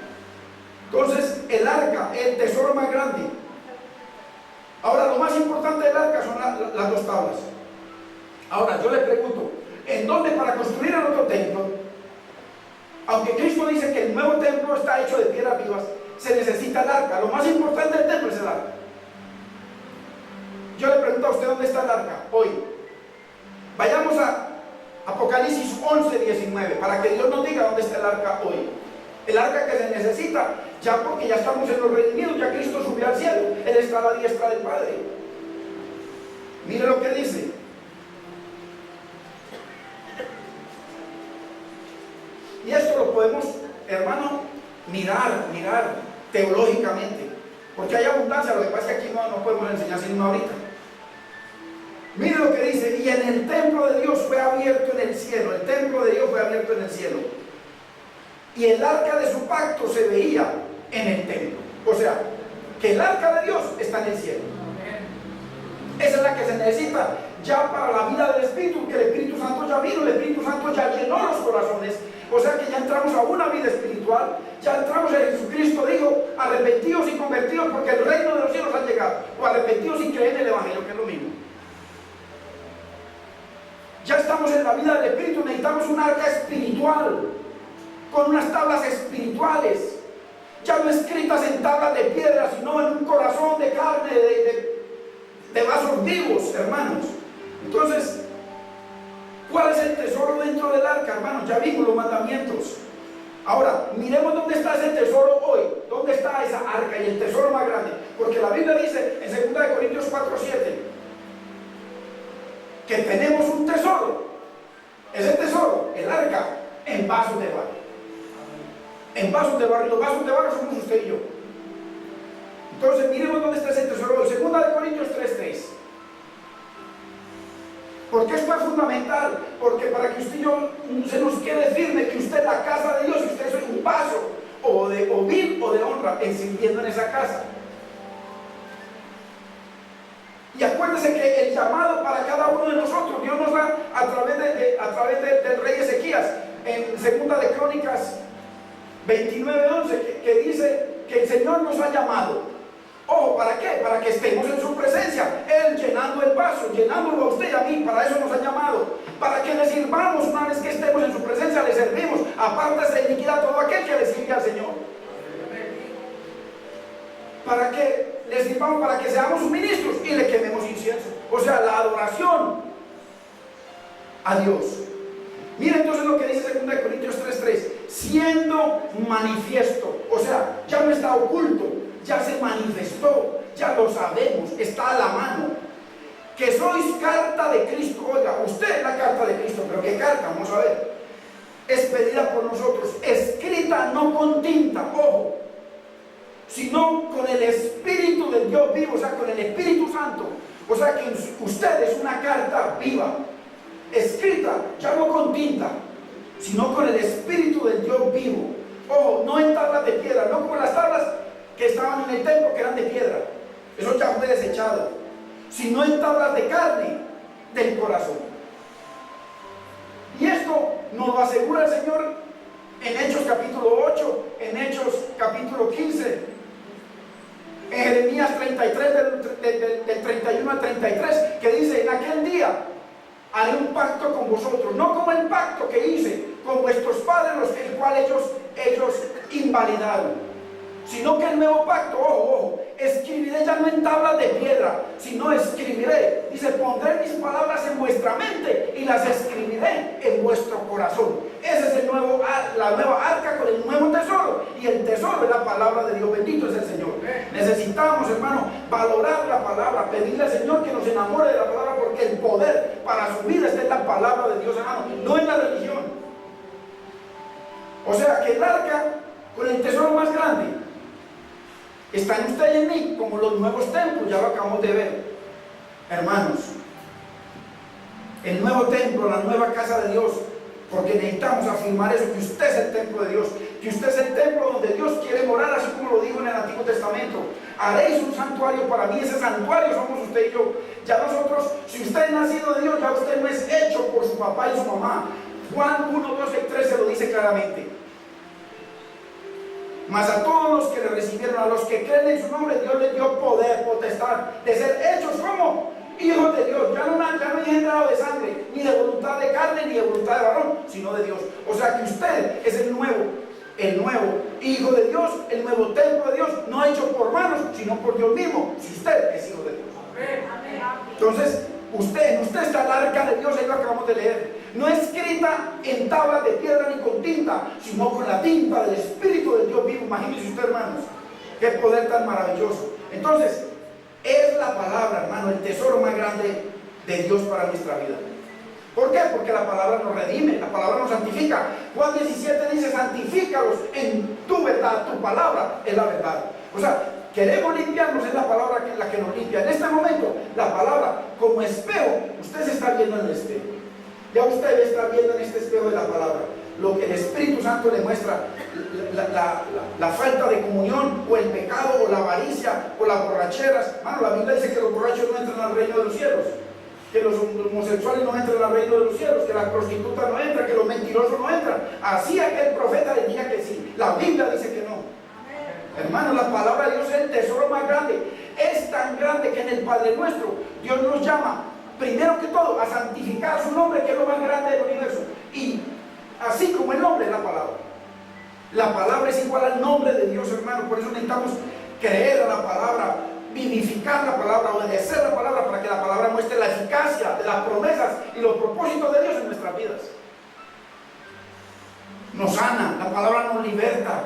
Entonces, el arca, el tesoro más grande. Ahora, lo más importante del arca son las dos tablas. Ahora, yo le pregunto: ¿en dónde para construir el otro templo? Aunque Cristo dice que el nuevo templo está hecho de piedras vivas, se necesita el arca. Lo más importante del templo es el arca. Yo le pregunto a usted: ¿dónde está el arca hoy? Vayamos a Apocalipsis 11:19, para que Dios nos diga dónde está el arca hoy. El arca que se necesita, ya porque ya estamos en los redimidos, ya Cristo subió al cielo, Él está a la diestra del Padre. Mire lo que dice. Y esto lo podemos, hermano, mirar teológicamente, porque hay abundancia. Lo que pasa es que aquí no podemos enseñar sino ahorita. Mire lo que dice: y en el templo de Dios fue abierto en el cielo. El templo de Dios fue abierto en el cielo, y el arca de su pacto se veía en el templo. O sea, que el arca de Dios está en el cielo. Esa es la que se necesita ya para la vida del Espíritu, que el Espíritu Santo ya vino, el Espíritu Santo ya llenó los corazones. O sea que ya entramos a una vida espiritual, ya entramos en Jesucristo. Dijo: arrepentidos y convertidos, porque el reino de los cielos ha llegado. O arrepentidos y creen en el Evangelio, que es lo mismo. la vida del Espíritu necesitamos un arca espiritual, con unas tablas espirituales, ya no escritas en tablas de piedra, sino en un corazón de carne, de vasos vivos, hermanos. Entonces, ¿cuál es el tesoro dentro del arca, hermanos? Ya vimos los mandamientos. Ahora, miremos dónde está ese tesoro hoy. ¿Dónde está esa arca y el tesoro más grande? Porque la Biblia dice en 2 Corintios 4:7 que tenemos un tesoro. Ese tesoro, el arca, en vasos de barro. En vasos de barro. Y los vasos de barro somos usted y yo. Entonces, miremos dónde está ese tesoro hoy. 2 Corintios 3:3. Porque esto es fundamental, porque para que usted y yo se nos quede firme que usted es la casa de Dios y usted es un vaso o de vil o de honra sirviendo en esa casa. Y acuérdese que el llamado para cada uno de nosotros, Dios nos da a través del rey Ezequías, en 2 de Crónicas 29:11, que dice que el Señor nos ha llamado. Ojo, ¿para qué? Para que estemos en su presencia, Él llenando el vaso, llenándolo a usted y a mí, para eso nos ha llamado, para que le sirvamos. Una vez que estemos en su presencia, le servimos, aparte de iniquidad todo aquel que le sirve al Señor. Para que le sirvamos, para que seamos sus ministros y le quememos incienso. O sea, la adoración a Dios. Mira entonces lo que dice 2 Corintios 3:3, siendo manifiesto, o sea, ya no está oculto, ya se manifestó, ya lo sabemos, está a la mano, que sois carta de Cristo. Oiga, usted es la carta de Cristo, pero ¿qué carta? Vamos a ver. Expedida por nosotros, escrita no con tinta, ojo, sino con el Espíritu del Dios vivo, o sea, con el Espíritu Santo. O sea que usted es una carta viva, escrita, ya no con tinta, sino con el Espíritu del Dios vivo. Ojo, no en tablas de piedra, no como las tablas que estaban en el templo, que eran de piedra, eso ya fue desechado, sino en tablas de carne del corazón. Y esto nos lo asegura el Señor en Hechos capítulo 8, en Hechos capítulo 15, en Jeremías 33, del 31 al 33, que dice: en aquel día haré un pacto con vosotros, no como el pacto que hice con vuestros padres, el cual ellos invalidaron, sino que el nuevo pacto, ojo, escribiré ya no en tablas de piedra, sino escribiré, dice, pondré mis palabras en vuestra mente y las escribiré en vuestro corazón. Ese es la nueva arca con el nuevo tesoro, y el tesoro es la palabra de Dios. Bendito es el Señor. Necesitamos, hermano, valorar la palabra, pedirle al Señor que nos enamore de la palabra, porque el poder para su vida está en la palabra de Dios, hermano, no en la religión. O sea que el arca con el tesoro más grande está en usted y en mí, como los nuevos templos, ya lo acabamos de ver, hermanos. El nuevo templo, la nueva casa de Dios, porque necesitamos afirmar eso, que usted es el templo de Dios, que usted es el templo donde Dios quiere morar, así como lo dijo en el Antiguo Testamento. Haréis un santuario para mí, ese santuario somos usted y yo. Ya nosotros, si usted es nacido de Dios, ya usted no es hecho por su papá y su mamá. Juan 1, 12 y 13 lo dice claramente. Mas a todos los que le recibieron, a los que creen en su nombre, Dios les dio poder, potestad, de ser hechos como hijos de Dios. Ya no hay engendrado de sangre, ni de voluntad de carne, ni de voluntad de varón, sino de Dios. O sea que usted es el nuevo hijo de Dios, el nuevo templo de Dios, no hecho por manos, sino por Dios mismo, si usted es hijo de Dios. Entonces, en usted está el arca de Dios, ahí lo acabamos de leer. No escrita en tablas de piedra ni con tinta, sino con la tinta del Espíritu del Dios vivo. Imagínense usted, hermanos, qué poder tan maravilloso. Entonces, es la palabra, hermano, el tesoro más grande de Dios para nuestra vida. ¿Por qué? Porque la palabra nos redime, la palabra nos santifica. Juan 17 dice: santifícalos en tu verdad, tu palabra es la verdad. O sea, queremos limpiarnos, es la palabra la que nos limpia. En este momento, la palabra como espejo, usted se está viendo en el espejo. Ya usted está viendo en este espejo de la palabra lo que el Espíritu Santo le muestra, la falta de comunión, o el pecado, o la avaricia, o las borracheras. Mano, la Biblia dice que los borrachos no entran al reino de los cielos, que los homosexuales no entran al reino de los cielos, que la prostituta no entra, que los mentirosos no entran. Así aquel profeta le diga que sí. La Biblia dice que no. Hermano, la palabra de Dios es el tesoro más grande. Es tan grande que en el Padre Nuestro Dios nos llama primero que todo, a santificar su nombre, que es lo más grande del universo. Y así como el nombre es la palabra. La palabra es igual al nombre de Dios, hermano. Por eso necesitamos creer a la palabra, vivificar la palabra, obedecer la palabra, para que la palabra muestre la eficacia de las promesas y los propósitos de Dios en nuestras vidas. Nos sana, la palabra nos liberta.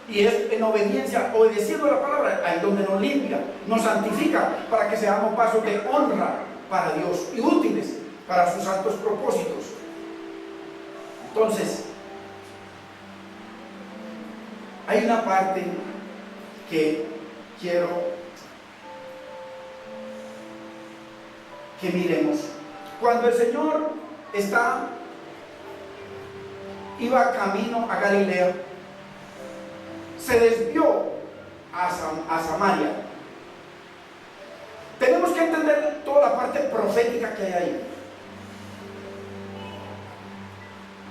Y es en obediencia, obedeciendo la palabra, ahí donde nos limpia, nos santifica, para que seamos pasos de honra para Dios y útiles para sus santos propósitos. Entonces, hay una parte que quiero que miremos. Cuando el Señor iba camino a Galilea, se desvió a Samaria. Tenemos que entender toda la parte profética que hay ahí.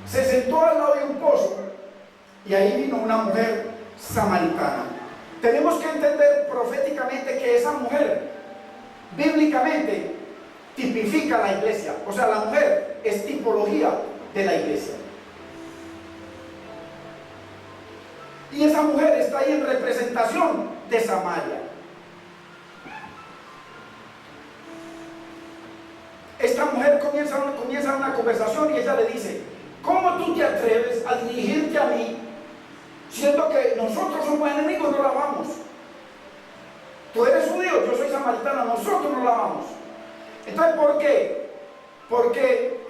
Se sentó al lado de un pozo y ahí vino una mujer samaritana. Tenemos que entender proféticamente que esa mujer, bíblicamente, tipifica la iglesia. O sea, la mujer es tipología de la iglesia. Y esa mujer está ahí en representación de Samaria. Esta mujer comienza una conversación y ella le dice: ¿cómo tú te atreves a dirigirte a mí, siendo que nosotros somos enemigos? No la amamos. Tú eres judío, yo soy samaritana, nosotros no la amamos. Entonces, ¿por qué? Porque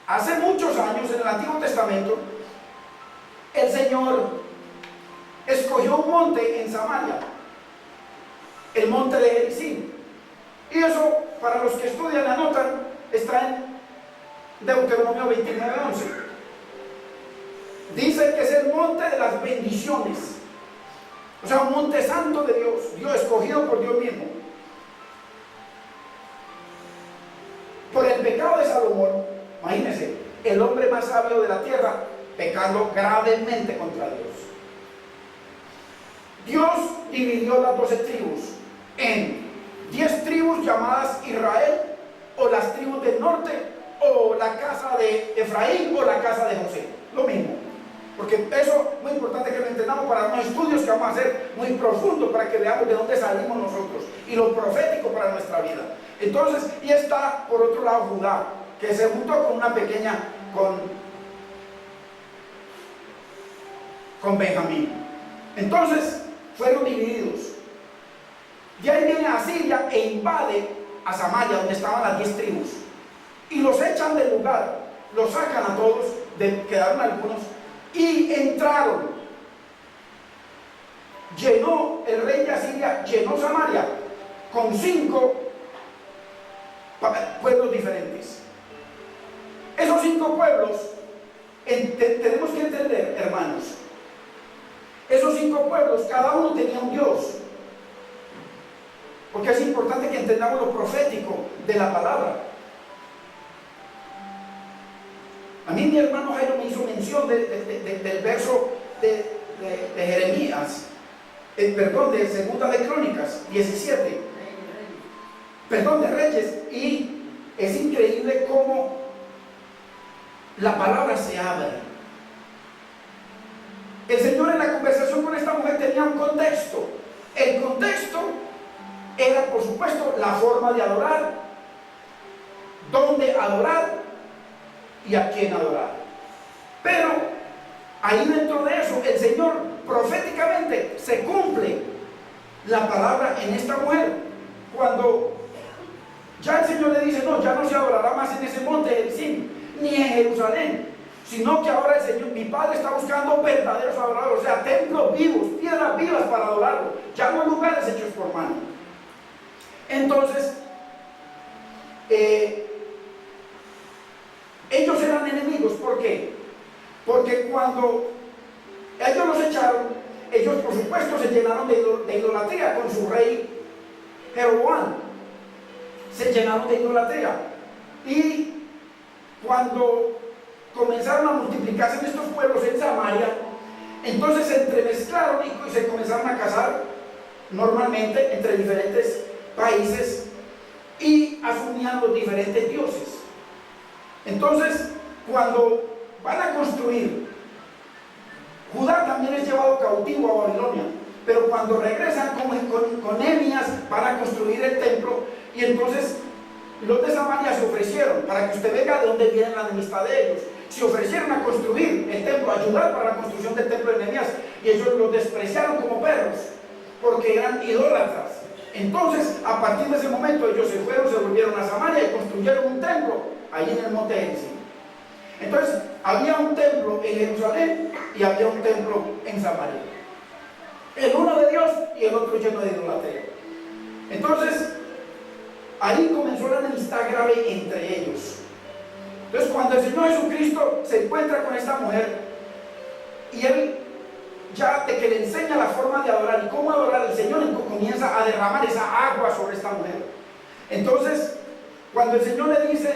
hace muchos años, en el Antiguo Testamento, el Señor escogió un monte en Samaria, el monte de Gerizim. Y eso, para los que estudian, anotan, está en Deuteronomio 29:11. Dice que es el monte de las bendiciones, o sea, un monte santo de Dios, Dios escogido por Dios mismo. Por el pecado de Salomón, imagínense, el hombre más sabio de la tierra pecando gravemente contra Dios. Dios dividió las 12 tribus en 10 tribus llamadas Israel, o las tribus del norte, o la casa de Efraín, o la casa de José. Lo mismo. Porque eso es muy importante que lo entendamos para unos estudios que vamos a hacer muy profundos, para que veamos de dónde salimos nosotros y lo profético para nuestra vida. Entonces, y está por otro lado Judá, que se juntó con una pequeña, con Benjamín. Entonces, fueron divididos. De ahí viene Asiria e invade a Samaria, donde estaban las 10 tribus, y los echan del lugar, los sacan a todos, quedaron algunos, y entraron. El rey de Asiria llenó Samaria con 5 pueblos diferentes. Esos 5 pueblos, tenemos que entender, hermanos, esos 5 pueblos, cada uno tenía un Dios. Porque es importante que entendamos lo profético de la palabra. A mí mi hermano Jairo me hizo mención del verso de Jeremías, de Segunda de Crónicas 17, de Reyes, y es increíble cómo la palabra se abre. El Señor, en la conversación con esta mujer, tenía un contexto. El contexto era, por supuesto, la forma de adorar, dónde adorar y a quién adorar. Pero ahí dentro de eso, el Señor proféticamente se cumple la palabra en esta mujer, cuando ya el Señor le dice: no, ya no se adorará más en ese monte Gerizim, ni en Jerusalén, sino que ahora el Señor, mi Padre, está buscando verdaderos adoradores, o sea, templos vivos, piedras vivas para adorarlo, ya no lugares hechos por mano. Entonces, ellos eran enemigos. ¿Por qué? Porque cuando ellos los echaron, ellos por supuesto se llenaron de idolatría con su rey Jeroboam. Se llenaron de idolatría. Y cuando comenzaron a multiplicarse en estos pueblos en Samaria, entonces se entremezclaron y se comenzaron a casar normalmente entre diferentes países y asumían los diferentes dioses. Entonces, cuando van a construir, Judá también es llevado cautivo a Babilonia, pero cuando regresan con Nehemías van a construir el templo, y entonces los de Samaria se ofrecieron, para que usted vea de dónde viene la enemistad de ellos, se ofrecieron a construir el templo, a ayudar para la construcción del templo de Nehemías, y ellos los despreciaron como perros, porque eran idólatras. Entonces, a partir de ese momento, ellos se fueron, se volvieron a Samaria y construyeron un templo allí en el monte Gerizim. Entonces, había un templo en Jerusalén y había un templo en Samaria. El uno de Dios y el otro lleno de idolatría. Entonces, ahí comenzó la enemistad grave entre ellos. Entonces, cuando el Señor Jesucristo se encuentra con esta mujer y Él ya de que le enseña la forma de adorar y cómo adorar al Señor, comienza a derramar esa agua sobre esta mujer. Entonces, cuando el Señor le dice,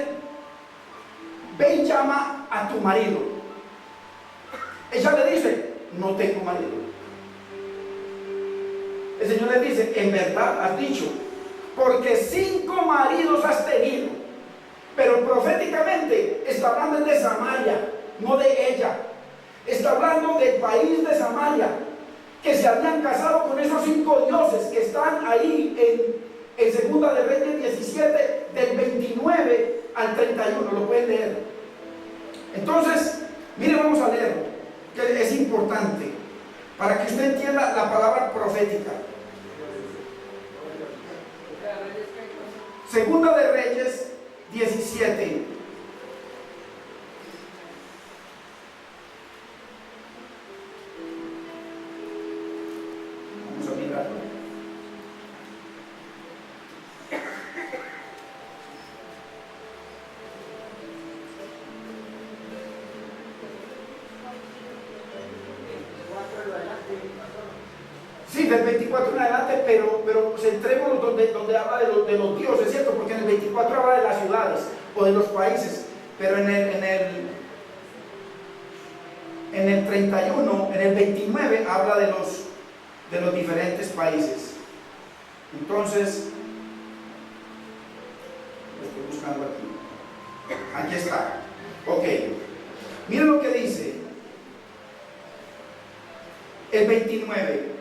ve y llama a tu marido, ella le dice, no tengo marido. El Señor le dice, en verdad has dicho, porque 5 maridos has tenido. Pero proféticamente está hablando de Samaria, no de ella. Está hablando del país de Samaria, que se habían casado con esos 5 dioses que están ahí en Segunda de Reyes 17, del 29 al 31, lo pueden leer. Entonces, mire, vamos a leerlo, que es importante, para que usted entienda la palabra profética. Segunda de Reyes 17. Vamos a mirarlo. Sí, del 24 en adelante, pero centrémonos donde habla de los dioses, ¿cierto? Porque en el 24 habla de las ciudades o de los países, pero en el 31, en el 29 habla de los diferentes países. Entonces, lo estoy buscando aquí. Aquí está. Ok. Miren lo que dice el 29.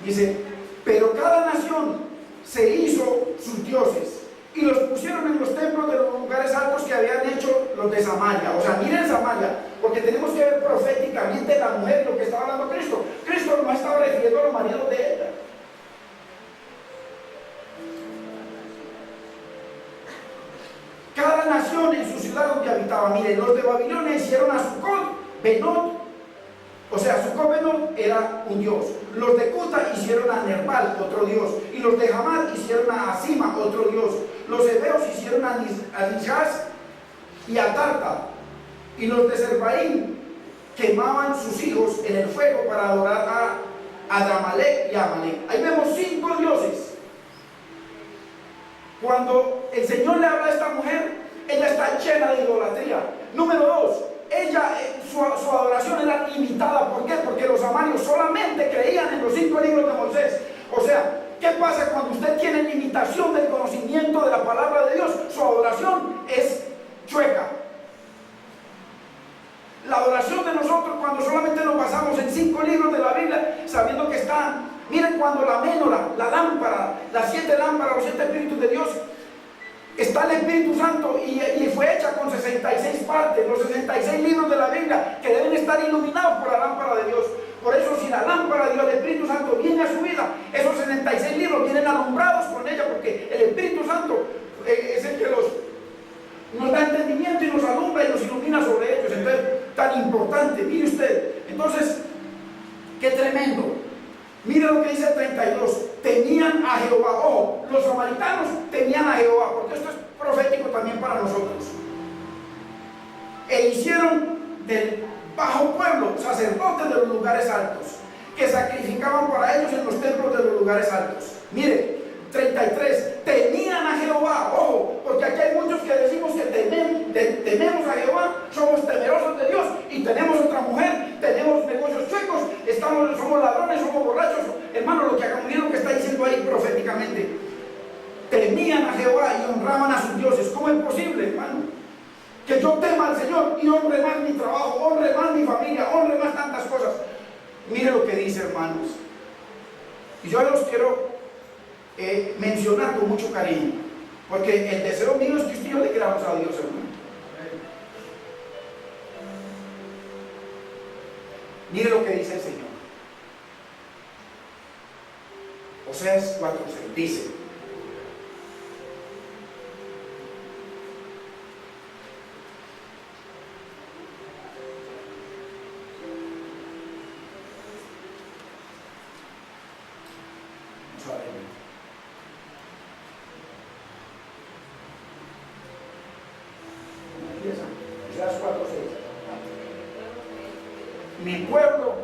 Dice, pero cada nación se hizo sus dioses y los pusieron en los templos de los lugares altos que habían hecho los de Samaria. O sea, miren Samaria, porque tenemos que ver proféticamente la mujer, lo que estaba hablando Cristo. Cristo no estaba refiriendo a los maridos de ella. Cada nación en su ciudad donde habitaba. Miren, los de Babilonia hicieron a Sucot, Benot. O sea, Sucot-Benot era un dios. Los de Cuta hicieron a Nerval, otro dios. Y los de Hamad hicieron a Asima, otro dios. Los hebeos hicieron a Nishaz y a Tarta. Y los de Serbaín quemaban sus hijos en el fuego para adorar a Adramalek y a Amalek. Ahí vemos 5 dioses. Cuando el Señor le habla a esta mujer, ella está llena de idolatría. Número 2. Ella, su adoración era limitada. ¿Por qué? Porque los samarios solamente creían en los 5 libros de Moisés. O sea, ¿qué pasa cuando usted tiene limitación del conocimiento de la palabra de Dios? Su adoración es chueca. La adoración de nosotros, cuando solamente nos basamos en 5 libros de la Biblia, sabiendo que están, miren, cuando la ménora, la lámpara, las 7 lámparas, los 7 espíritus de Dios, está el Espíritu Santo y fue hecha con 66 partes, los 66 libros de la Biblia que deben estar iluminados por la lámpara de Dios. Por eso, si la lámpara de Dios, el Espíritu Santo, viene a su vida, esos 66 libros vienen alumbrados con ella, porque el Espíritu Santo es el que nos da entendimiento y nos alumbra y nos ilumina sobre ellos. Entonces, tan importante, mire usted. Entonces, qué tremendo. Mire lo que dice el 32. Temían a Jehová. Ojo, los samaritanos temían a Jehová, porque esto es profético también para nosotros. E hicieron del bajo pueblo sacerdotes de los lugares altos, que sacrificaban para ellos en los templos de los lugares altos. Mire, 33. Temían a Jehová. Ojo, porque aquí hay muchos que decimos que tememos a Jehová, somos temerosos de Dios, y tenemos otra mujer, tenemos negocios chuecos, somos ladrones, somos borrachos. Hermano, lo que hagamos, miren lo que proféticamente, temían a Jehová y honraban a sus dioses. ¿Cómo es posible, hermano? Que yo tema al Señor y honre más mi trabajo, honre más mi familia, honre más tantas cosas. Mire lo que dice, hermanos. Y yo los quiero mencionar con mucho cariño, porque el deseo mío es que usted y yo le queramos a Dios, hermano. Mire lo que dice el Señor. Oseas 4:6 dice: mi pueblo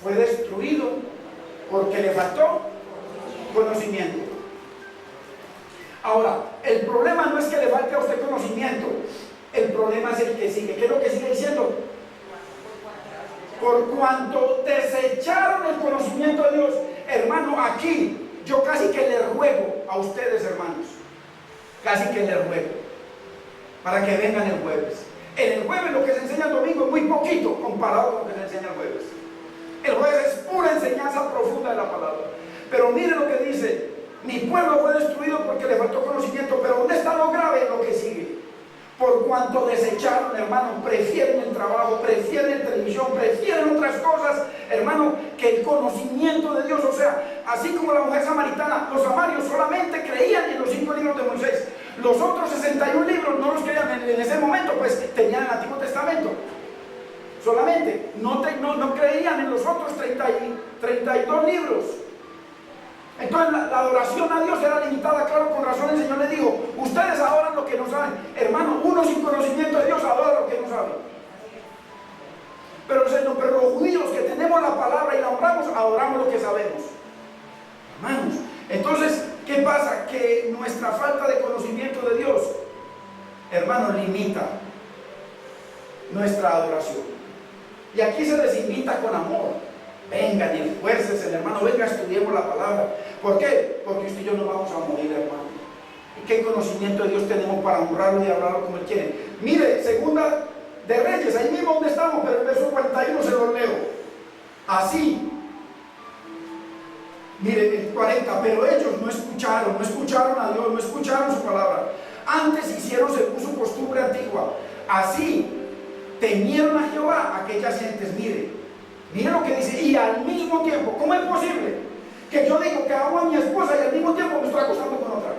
fue destruido porque le faltó conocimiento. Ahora, el problema no es que le falte a usted conocimiento, el problema es el que sigue. ¿Qué es lo que sigue diciendo? Por cuanto desecharon el conocimiento de Dios. Hermano, aquí yo casi que le ruego a ustedes, hermanos, casi que le ruego para que vengan el jueves. En el jueves lo que se enseña el domingo es muy poquito comparado con lo que se enseña el jueves. El jueves es pura enseñanza profunda de la palabra. Pero mire lo que dice: mi pueblo fue destruido porque le faltó conocimiento. Pero ¿dónde está lo grave? Lo que sigue. Por cuanto desecharon, hermano, prefieren el trabajo, prefieren televisión, prefieren otras cosas, hermano, que el conocimiento de Dios. O sea, así como la mujer samaritana, los samarios solamente creían en los 5 libros de Moisés. Los otros 61 libros no los creían en ese momento, pues tenían el Antiguo Testamento. Solamente, no creían en los otros 32 libros. Entonces la adoración a Dios era limitada. Claro, con razón el Señor le dijo: ustedes adoran lo que no saben. Hermano, uno sin conocimiento de Dios adora lo que no sabe. Pero los judíos que tenemos la palabra y la honramos, adoramos lo que sabemos. Hermanos, entonces, ¿qué pasa? Que nuestra falta de conocimiento de Dios, hermano, limita nuestra adoración. Y aquí se les invita con amor: vengan y esfuércense, hermano, venga, estudiemos la palabra. ¿Por qué? Porque usted y yo no vamos a morir, hermano. ¿Y qué conocimiento de Dios tenemos para honrarlo y hablarlo como Él quiere? Mire, Segunda de Reyes, ahí mismo donde estamos, pero el verso 41 se lo leo. Así, mire, el 40, pero ellos no escucharon a Dios, no escucharon su palabra. Antes hicieron según su costumbre antigua. Así, temieron a Jehová aquellas gentes. Mire lo que dice: y al mismo tiempo, ¿cómo es posible que yo digo que amo a mi esposa y al mismo tiempo me estoy acostando con otra?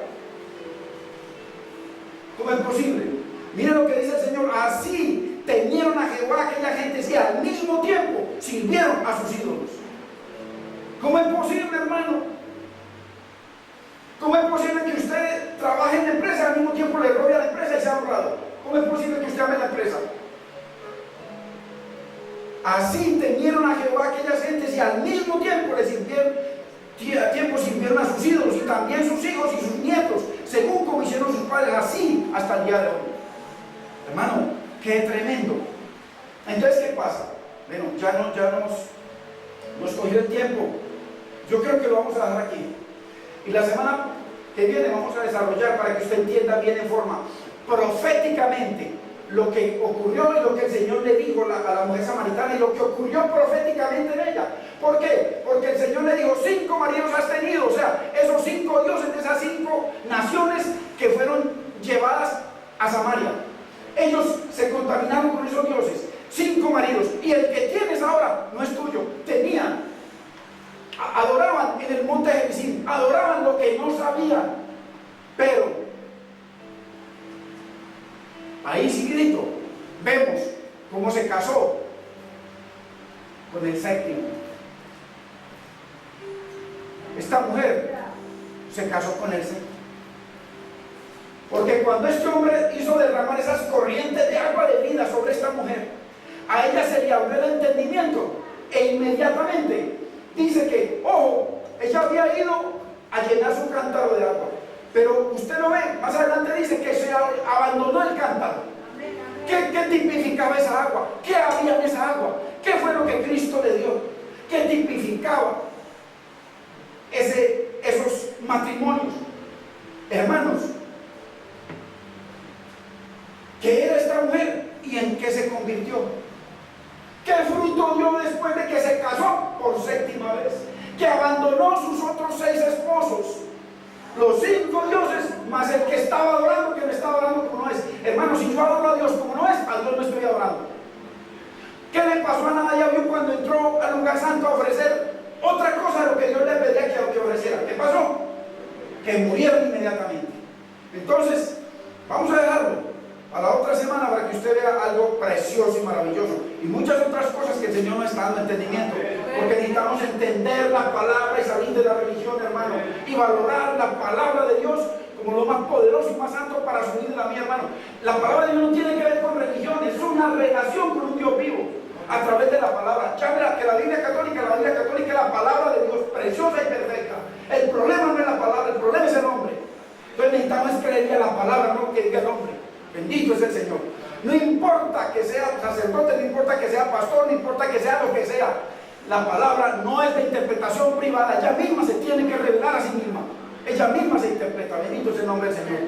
¿Cómo es posible? Mire lo que dice el Señor: así temieron a Jehová aquella gente y al mismo tiempo sirvieron a sus ídolos. ¿Cómo es posible, hermano? ¿Cómo es posible que usted trabaje en la empresa y al mismo tiempo le robe a la empresa y sea honrado? ¿Cómo es posible que usted ame la empresa? Así temieron a Jehová aquellas gentes y al mismo tiempo le sirvieron a sus ídolos, y también sus hijos y sus nietos, según como hicieron sus padres, así hasta el día de hoy. Hermano, qué tremendo. Entonces, ¿qué pasa? Bueno, ya nos cogió el tiempo. Yo creo que lo vamos a dejar aquí. Y la semana que viene vamos a desarrollar, para que usted entienda bien en forma proféticamente lo que ocurrió y lo que el Señor le dijo a la mujer samaritana, y lo que ocurrió proféticamente en ella. ¿Por qué? Porque el Señor le dijo: 5 maridos has tenido. O sea, esos 5 dioses de esas 5 naciones que fueron llevadas a Samaria, ellos se contaminaron con esos dioses. 5 maridos, y el que tienes ahora no es tuyo. Adoraban en el monte Gerizim, adoraban lo que no sabían. Pero ahí sí grito, vemos cómo se casó con el 7º. Esta mujer se casó con el 7º, porque cuando este hombre hizo derramar esas corrientes de agua de vida sobre esta mujer, a ella se le abrió el entendimiento, e inmediatamente dice que, ojo, ella había ido a llenar su cántaro de agua, pero usted lo ve, más adelante dice que se abandonó el cántaro. ¿Qué tipificaba esa agua? ¿Qué había en esa agua? ¿Qué fue lo que Cristo le dio? ¿Qué tipificaba esos matrimonios. Hermanos, ¿qué era esta mujer y en qué se convirtió? ¿Qué fruto dio después de que se casó por séptima vez? Que abandonó sus otros 6 esposos, los 5 dioses, más el que estaba adorando, que no estaba adorando como no es. Hermanos, si yo adoro a Dios como no es, a Dios no estoy adorando. ¿Qué le pasó a Nadab cuando entró al lugar santo a ofrecer otra cosa de lo que Dios le pedía que ofreciera? ¿Qué pasó? Que murieron inmediatamente. Entonces, vamos a dejarlo a la otra semana para que usted vea algo precioso y maravilloso y muchas otras cosas que el Señor nos está dando entendimiento, porque necesitamos entender la palabra y salir de la religión, hermano, y valorar la palabra de Dios como lo más poderoso y más santo para su vida y la mía, hermano. La palabra de Dios no tiene que ver con religión, es una relación con un Dios vivo a través de la palabra. Ya verá que la Biblia católica es la palabra de Dios, preciosa y perfecta. El problema no es la palabra, el problema es el hombre. Entonces necesitamos creer a la palabra, no que diga el hombre. Bendito es el Señor. No importa que sea sacerdote, no importa que sea pastor, no importa que sea lo que sea. La palabra no es de interpretación privada. Ella misma se tiene que revelar a sí misma. Ella misma se interpreta. Bendito es el nombre del Señor.